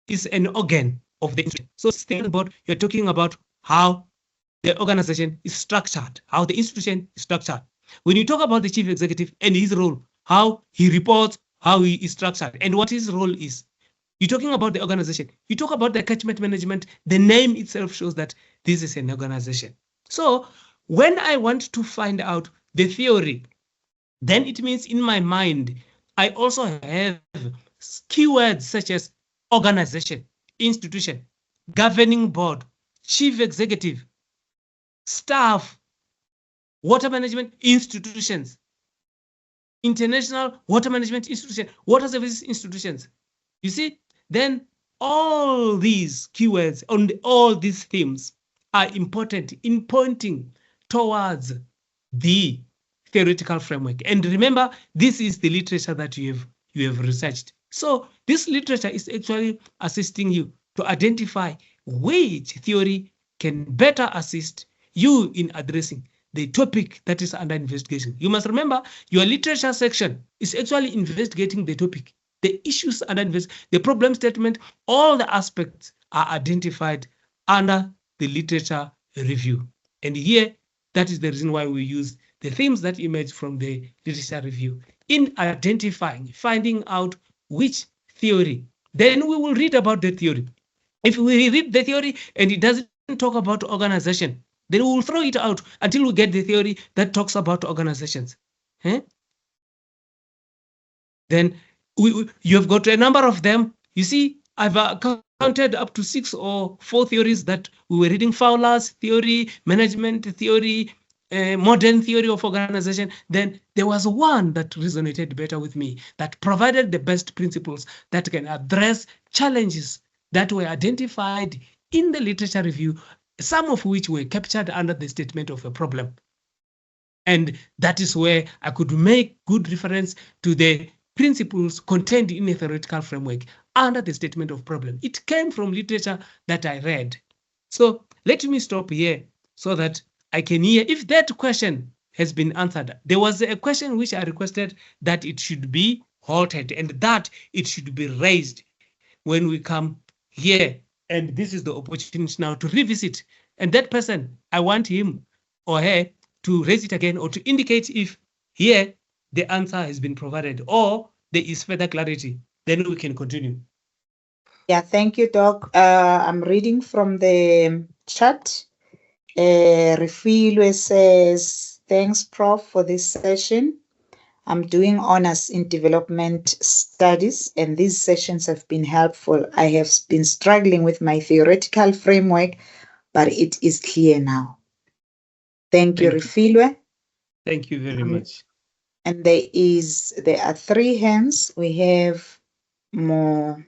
is an organ of the institution. So still board, you're talking about how the organization is structured, how the institution is structured. When you talk about the chief executive and his role, how he reports, how he is structured, and what his role is. You're talking about the organization. You talk about the catchment management. The name itself shows that this is an organization. So when I want to find out the theory, then it means in my mind, I also have keywords such as organization, institution, governing board, chief executive, staff, water management institutions, international water management institution, water services institutions. You see, then all these keywords on all these themes are important in pointing towards the theoretical framework. And remember, this is the literature that you have researched. So this literature is actually assisting you to identify which theory can better assist you in addressing the topic that is under investigation. You must remember your literature section is actually investigating the topic, the issues under investigation, the problem statement, all the aspects are identified under the literature review. And here, that is the reason why we use the themes that emerge from the literature review in identifying, finding out which theory. Then we will read about the theory. If we read the theory and it doesn't talk about organization, then we will throw it out until we get the theory that talks about organizations. Then you have got a number of them. You see, I've counted up to 6 or 4 theories that we were reading: Fowler's theory, management theory, modern theory of organization. Then there was one that resonated better with me, that provided the best principles that can address challenges that were identified in the literature review, some of which were captured under the statement of a problem. And that is where I could make good reference to the principles contained in a theoretical framework under the statement of problem. It came from literature that I read. So let me stop here so that I can hear if that question has been answered. There was a question which I requested that it should be halted and that it should be raised when we come here. And this is the opportunity now to revisit. And that person, I want him or her to raise it again or to indicate if here the answer has been provided or there is further clarity. Then we can continue. Yeah, thank you, Doc. I'm reading from the chat. Refilwe says, thanks, Prof, for this session. I'm doing honors in development studies, and these sessions have been helpful. I have been struggling with my theoretical framework, but it is clear now. Thank you, Refilwe. Thank you very much. And there are 3 hands. We have Mohlatlego,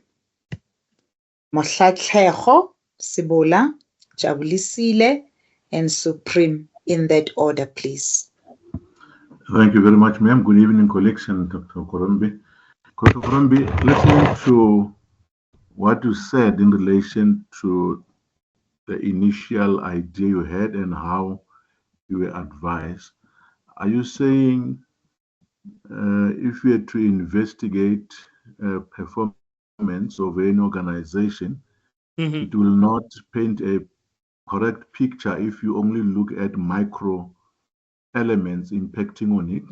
Sibola, Jabulisile, and Supreme, in that order, please. Thank you very much, ma'am. Good evening, collection, Dr. Korombi. Dr. Korombi, listening to what you said in relation to the initial idea you had and how you were advised, are you saying if you had to investigate performance of any organization, it will not paint a correct picture if you only look at micro elements impacting on it,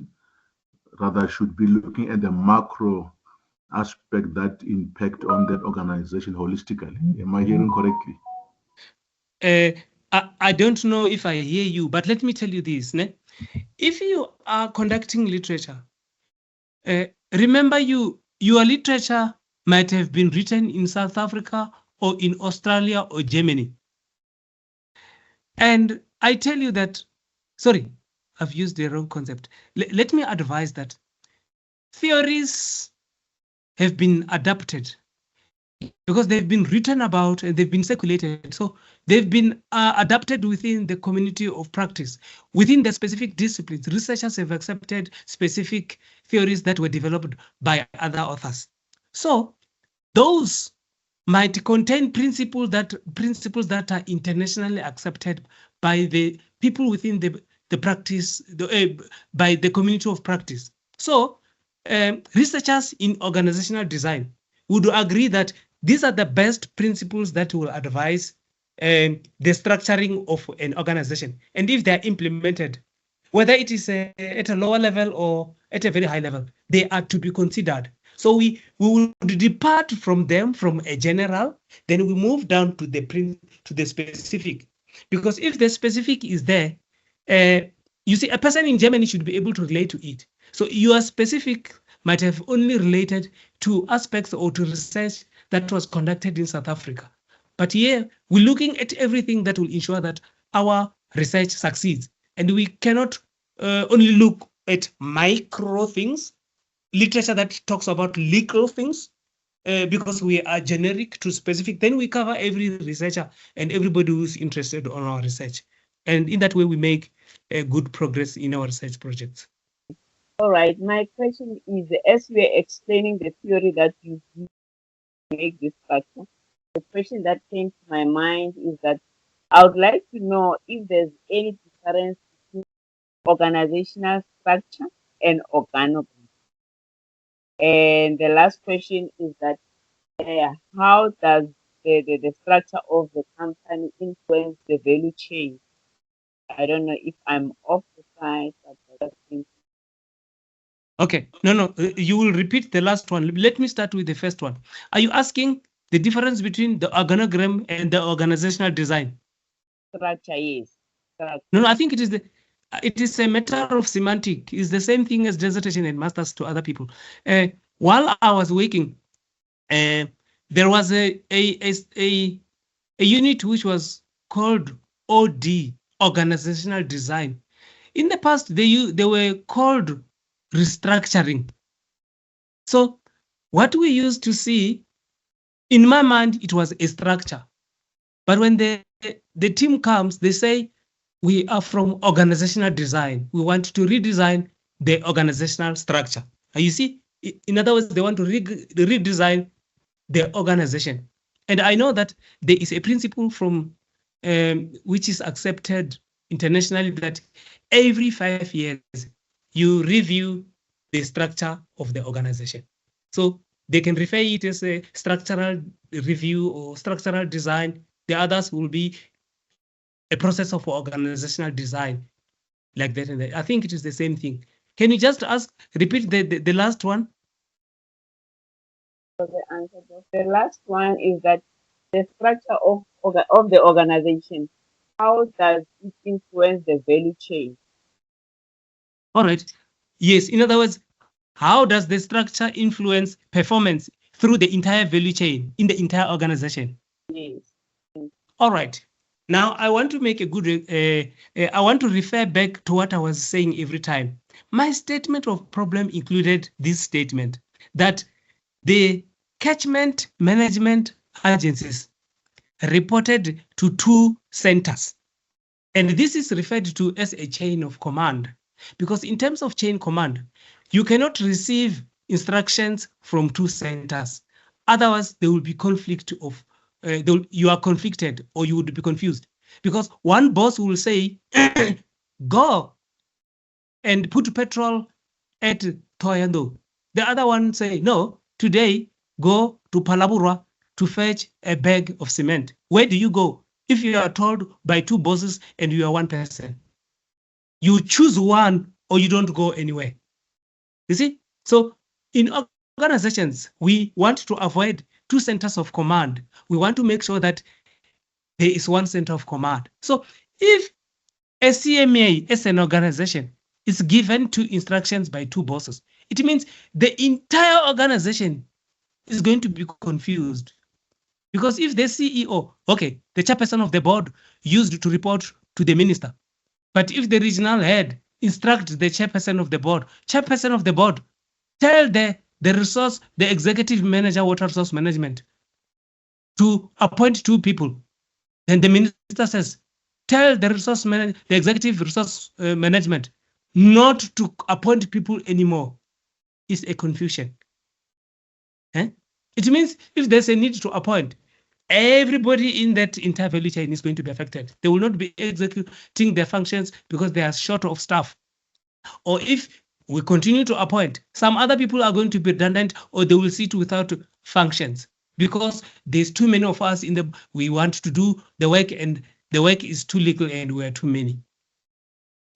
rather should be looking at the macro aspect that impact on that organization holistically? Am I hearing correctly? I don't know if I hear you, but let me tell you this. If you are conducting literature, remember your literature might have been written in South Africa or in Australia or Germany. And I tell you that, sorry, I've used the wrong concept. Let me advise that theories have been adapted because they've been written about and they've been circulated. So they've been adapted within the community of practice. Within the specific disciplines, researchers have accepted specific theories that were developed by other authors. So those might contain principles that are internationally accepted by the people within the practice, by the community of practice. So researchers in organizational design would agree that these are the best principles that will advise the structuring of an organization. And if they're implemented, whether it is at a lower level or at a very high level, they are to be considered. So we will depart from them from a general, then we move down to the specific. Because if the specific is there, you see, a person in Germany should be able to relate to it. So your specific might have only related to aspects or to research that was conducted in South Africa. But here, we're looking at everything that will ensure that our research succeeds. And we cannot only look at micro things, literature that talks about legal things, because we are generic to specific. Then we cover every researcher and everybody who's interested on our research. And in that way, we make good progress in our research projects. All right. My question is, as you are explaining the theory that you make this structure, the question that came to my mind is that I would like to know if there's any difference between organizational structure and organogram. And the last question is that how does the structure of the company influence the value chain? I don't know if I'm off the side, but that's Okay, no, you will repeat the last one. Let me start with the first one. Are you asking the difference between the organogram and the organizational design? Structure, yes. Structure. No, I think it is a matter of semantic. It's the same thing as dissertation and masters to other people. While I was working, there was a unit which was called OD, organizational design. In the past, they were called restructuring. So what we used to see, in my mind, it was a structure. But when the team comes, they say, we are from organizational design. We want to redesign the organizational structure. And you see, in other words, they want to redesign the organization. And I know that there is a principle from which is accepted internationally that every 5 years, you review the structure of the organization. So they can refer it as a structural review or structural design. The others will be a process of organizational design, like that. And that. I think it is the same thing. Can you just repeat the last one? The last one is that the structure of the organization, how does it influence the value chain? All right. Yes. In other words, how does the structure influence performance through the entire value chain in the entire organization? Yes. All right. Now I want to make a good. I want to refer back to what I was saying every time. My statement of problem included this statement that the catchment management agencies reported to 2 centers. And this is referred to as a chain of command, because in terms of chain command, you cannot receive instructions from 2 centers. Otherwise, there will be conflict of, you are conflicted or you would be confused, because one boss will say, go and put petrol at Toyando. The other one say, no, today go to Palabura to fetch a bag of cement. Where do you go? If you are told by 2 bosses and you are 1 person, you choose one or you don't go anywhere. You see? So in organizations, we want to avoid 2 centers of command. We want to make sure that there is 1 center of command. So if a CMA as an organization is given 2 instructions by 2 bosses, it means the entire organization is going to be confused. Because if the CEO, okay, the chairperson of the board used to report to the minister, but if the regional head instructs the chairperson of the board, tell the executive manager, water resource management, to appoint 2 people, then the minister says, tell the executive resource management not to appoint people anymore. It's a confusion. It means if there's a need to appoint, everybody in that entire value chain is going to be affected. They will not be executing their functions because they are short of staff. Or if we continue to appoint, some other people are going to be redundant, or they will sit without functions because there's too many of us we want to do the work, and the work is too little and we are too many.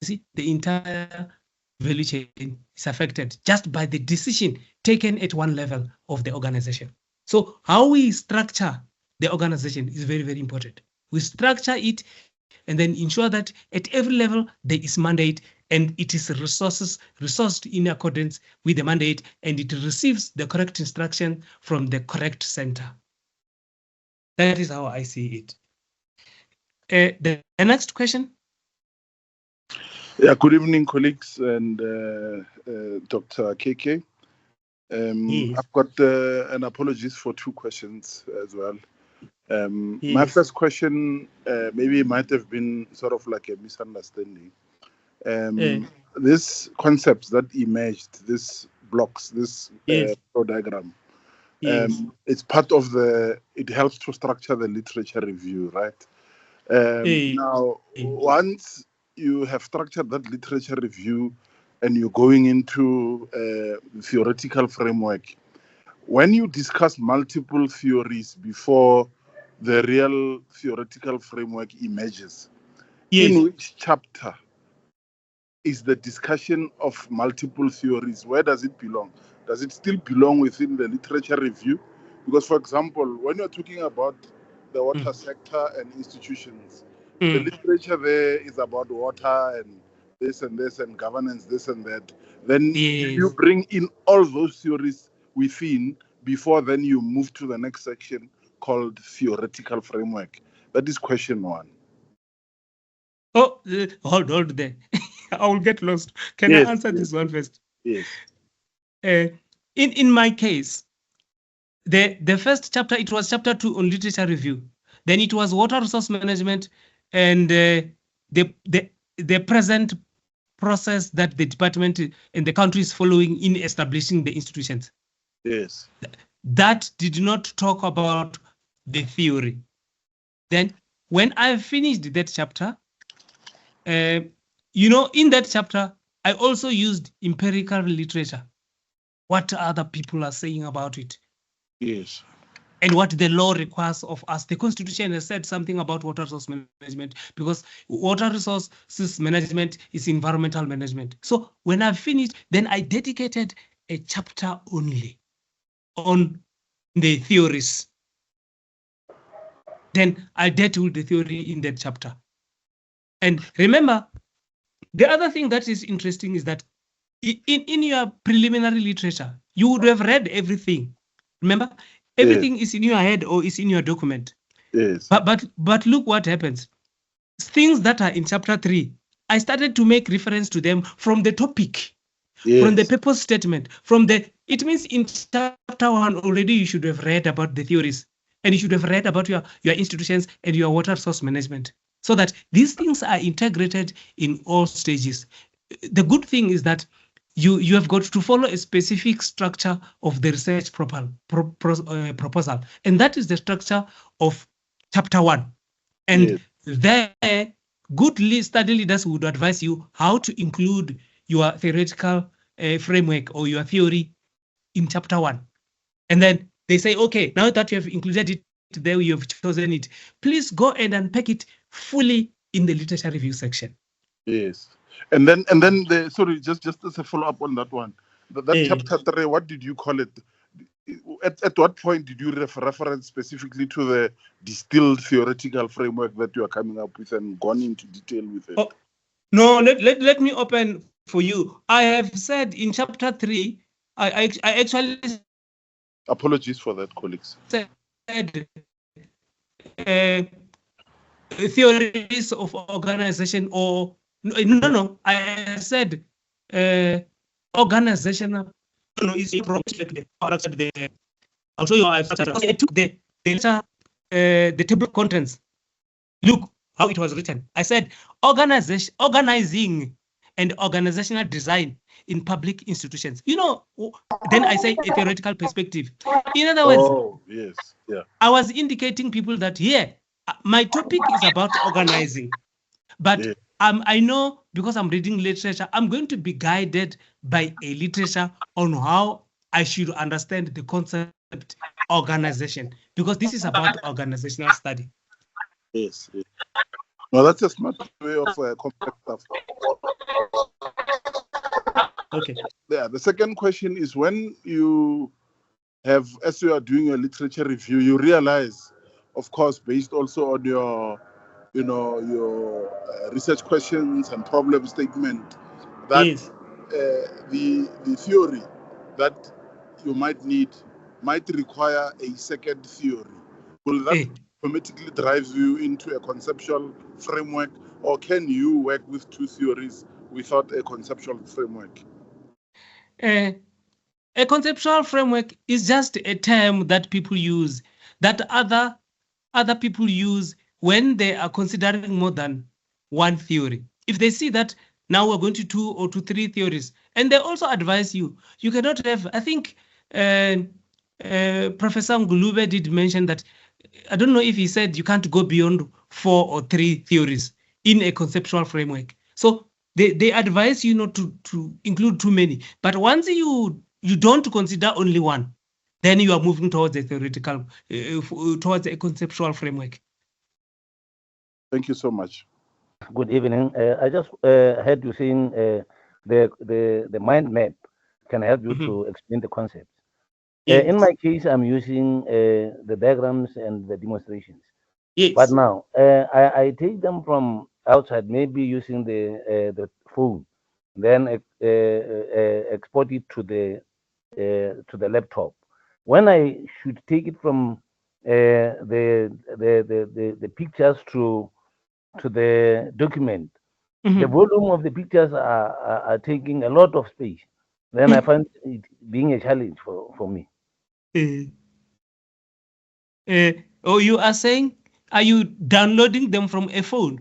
You see, the entire value chain is affected just by the decision taken at one level of the organization. So how we structure the organization is very, very important. We structure it and then ensure that at every level there is mandate and it is resourced in accordance with the mandate, and it receives the correct instruction from the correct center. That is how I see it. The next question. Yeah, good evening, colleagues and Dr. KK. Yes. I've got an apologies for 2 questions as well. My Yes. first question maybe might have been sort of like a misunderstanding. These concepts that emerged, these blocks, this Yes. flow diagram, Yes. it's part of it helps to structure the literature review, right? Now, once you have structured that literature review and you're going into the theoretical framework, when you discuss multiple theories before the real theoretical framework emerges, in which chapter is the discussion of multiple theories? Where does it belong? Does it still belong within the literature review? Because, for example, when you're talking about the water sector and institutions, the literature there is about water and this and governance, this and that. Then you bring in all those theories within before then you move to the next section called theoretical framework. That is question 1. Oh, hold there. I will get lost. Can I answer this one first? Yes. In my case, the first chapter, it was chapter 2 on literature review. Then it was water resource management and the present process that the department and the country is following in establishing the institutions. Yes. That did not talk about the theory. Then when I finished that chapter, in that chapter, I also used empirical literature. What other people are saying about it. Yes. And what the law requires of us. The Constitution has said something about water resource management because water resources management is environmental management. So when I finished, then I dedicated a chapter only on the theories. Then I dealt with the theory in that chapter. And remember, the other thing that is interesting is that in your preliminary literature, you would have read everything. Remember, everything is in your head or is in your document. Yes. But look what happens. Things that are in chapter 3, I started to make reference to them from the topic, from the purpose statement, it means in chapter 1 already you should have read about the theories and you should have read about your institutions and your water resource management, so that these things are integrated in all stages. The good thing is that you have got to follow a specific structure of the research proposal, and that is the structure of chapter 1. And there, good study leaders would advise you how to include your theoretical framework or your theory in chapter 1. And then they say, okay, now that you have included it there, you have chosen it, please go and unpack it fully in the literature review section. Yes. And then sorry, just as a follow-up on that one, that chapter 3, what did you call it? At what point did you reference specifically to the distilled theoretical framework that you are coming up with and gone into detail with it? Oh, no, let me open for you. I have said in chapter 3, I actually Apologies for that, colleagues. Said theories of organization, or no, I said organizational. No, is I'll show you how I took the letter, the table of contents. Look how it was written. I said organizing and organizational design in public institutions. Then I say a theoretical perspective. In other words, oh yes, yeah, I was indicating people that my topic is about organizing, but yeah. I know, because I'm reading literature, I'm going to be guided by a literature on how I should understand the concept organization, because this is about organizational study. Yes, yes. No, that's a smart way of complex stuff. Okay. Yeah. The second question is, when you have, as you are doing your literature review, you realize, of course, based also on your, your research questions and problem statement, that Yes. the theory that you might need might require a second theory. Will that automatically drive you into a conceptual framework, or can you work with two theories without a conceptual framework? A conceptual framework is just a term that people use, that other people use when they are considering more than one theory. If they see that now we're going to 2 or 3 theories, and they also advise you cannot have, I think Professor Ngulube did mention that, I don't know if he said you can't go beyond 4 or 3 theories in a conceptual framework. So they advise you not to include too many. But once you don't consider only one, then you are moving towards a theoretical, towards a conceptual framework. Thank you so much. Good evening. I just heard you saying the mind map can help you to explain the concepts. Yes. In my case, I'm using the diagrams and the demonstrations. Yes. But now I take them from outside, maybe using the phone, then export it to the laptop. When I should take it from the pictures to the document, the volume of the pictures are taking a lot of space. Then I find it being a challenge for me. You are saying, are you downloading them from a phone?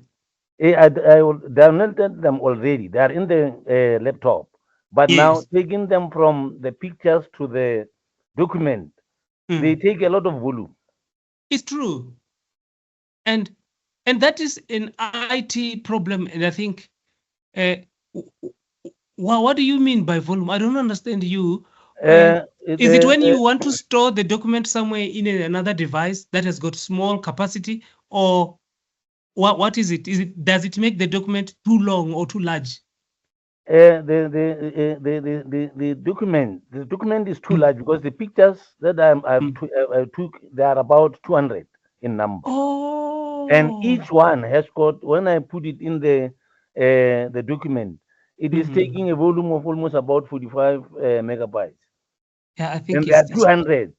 I downloaded them already. They are in the laptop. But now taking them from the pictures to the document, they take a lot of volume. It's true. And that is an IT problem. And I think, what do you mean by volume? I don't understand you. Is it when you want to store the document somewhere in another device that has got small capacity, or what is it? Does it make the document too long or too large? The document is too large because the pictures that I took, they are about 200 in number. Oh. And each one has got, when I put it in the document, it is taking a volume of almost about 45 megabytes. Yeah, I think. And there are 200.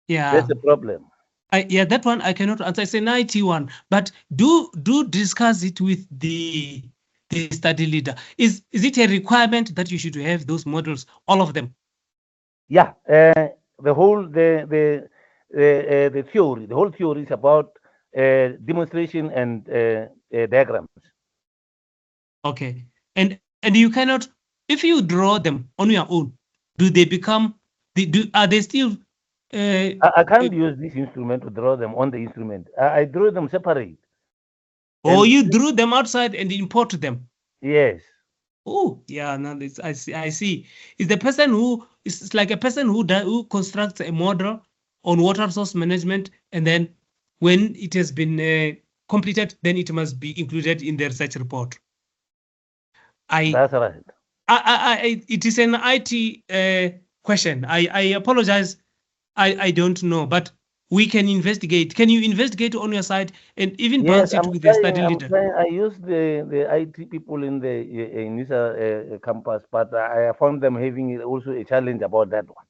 Yeah, that's the problem. That one I cannot answer. It's a 91, but do discuss it with the study leader. Is it a requirement that you should have those models, all of them? Yeah, the whole the theory, the whole theory is about demonstration and diagrams. Okay, and you cannot, if you draw them on your own, do they become? Are they still? I can't use this instrument to draw them on the instrument. I draw them separate. Oh, you drew them outside and import them. Yes. Oh, yeah. Now I see. It's the person who is like a person who constructs a model on water source management, and then when it has been completed, then it must be included in the research report. That's right. It is an IT question. I apologize. I don't know, but we can investigate. Can you investigate on your side and even bounce it with the study leader? I use the IT people in the NISA campus, but I found them having also a challenge about that one.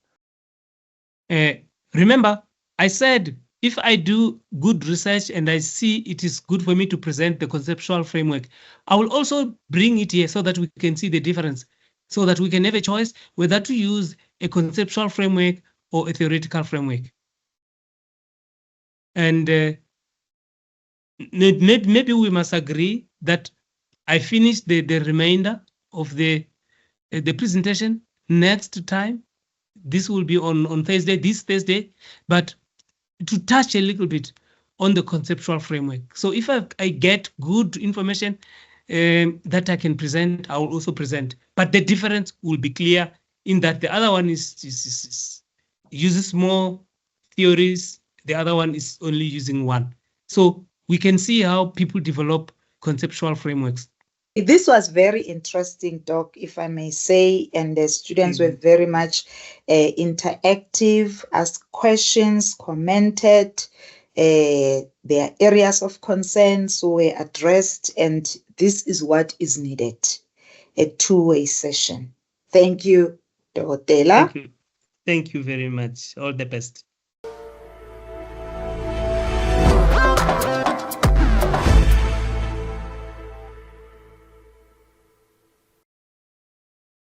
Remember, I said if I do good research and I see it is good for me to present the conceptual framework, I will also bring it here so that we can see the difference, so that we can have a choice whether to use a conceptual framework or a theoretical framework. And maybe we must agree that I finished the remainder of the presentation next time. This will be on Thursday, this Thursday, but to touch a little bit on the conceptual framework. So if I get good information that I can present, I will also present. But the difference will be clear in that the other one uses more theories, the other one is only using one. So we can see how people develop conceptual frameworks. This was very interesting, Doc, if I may say, and the students were very much interactive, asked questions, commented, their areas of concern were addressed, and this is what is needed, a two-way session. Thank you, Dr. Thank you. Thank you very much. All the best.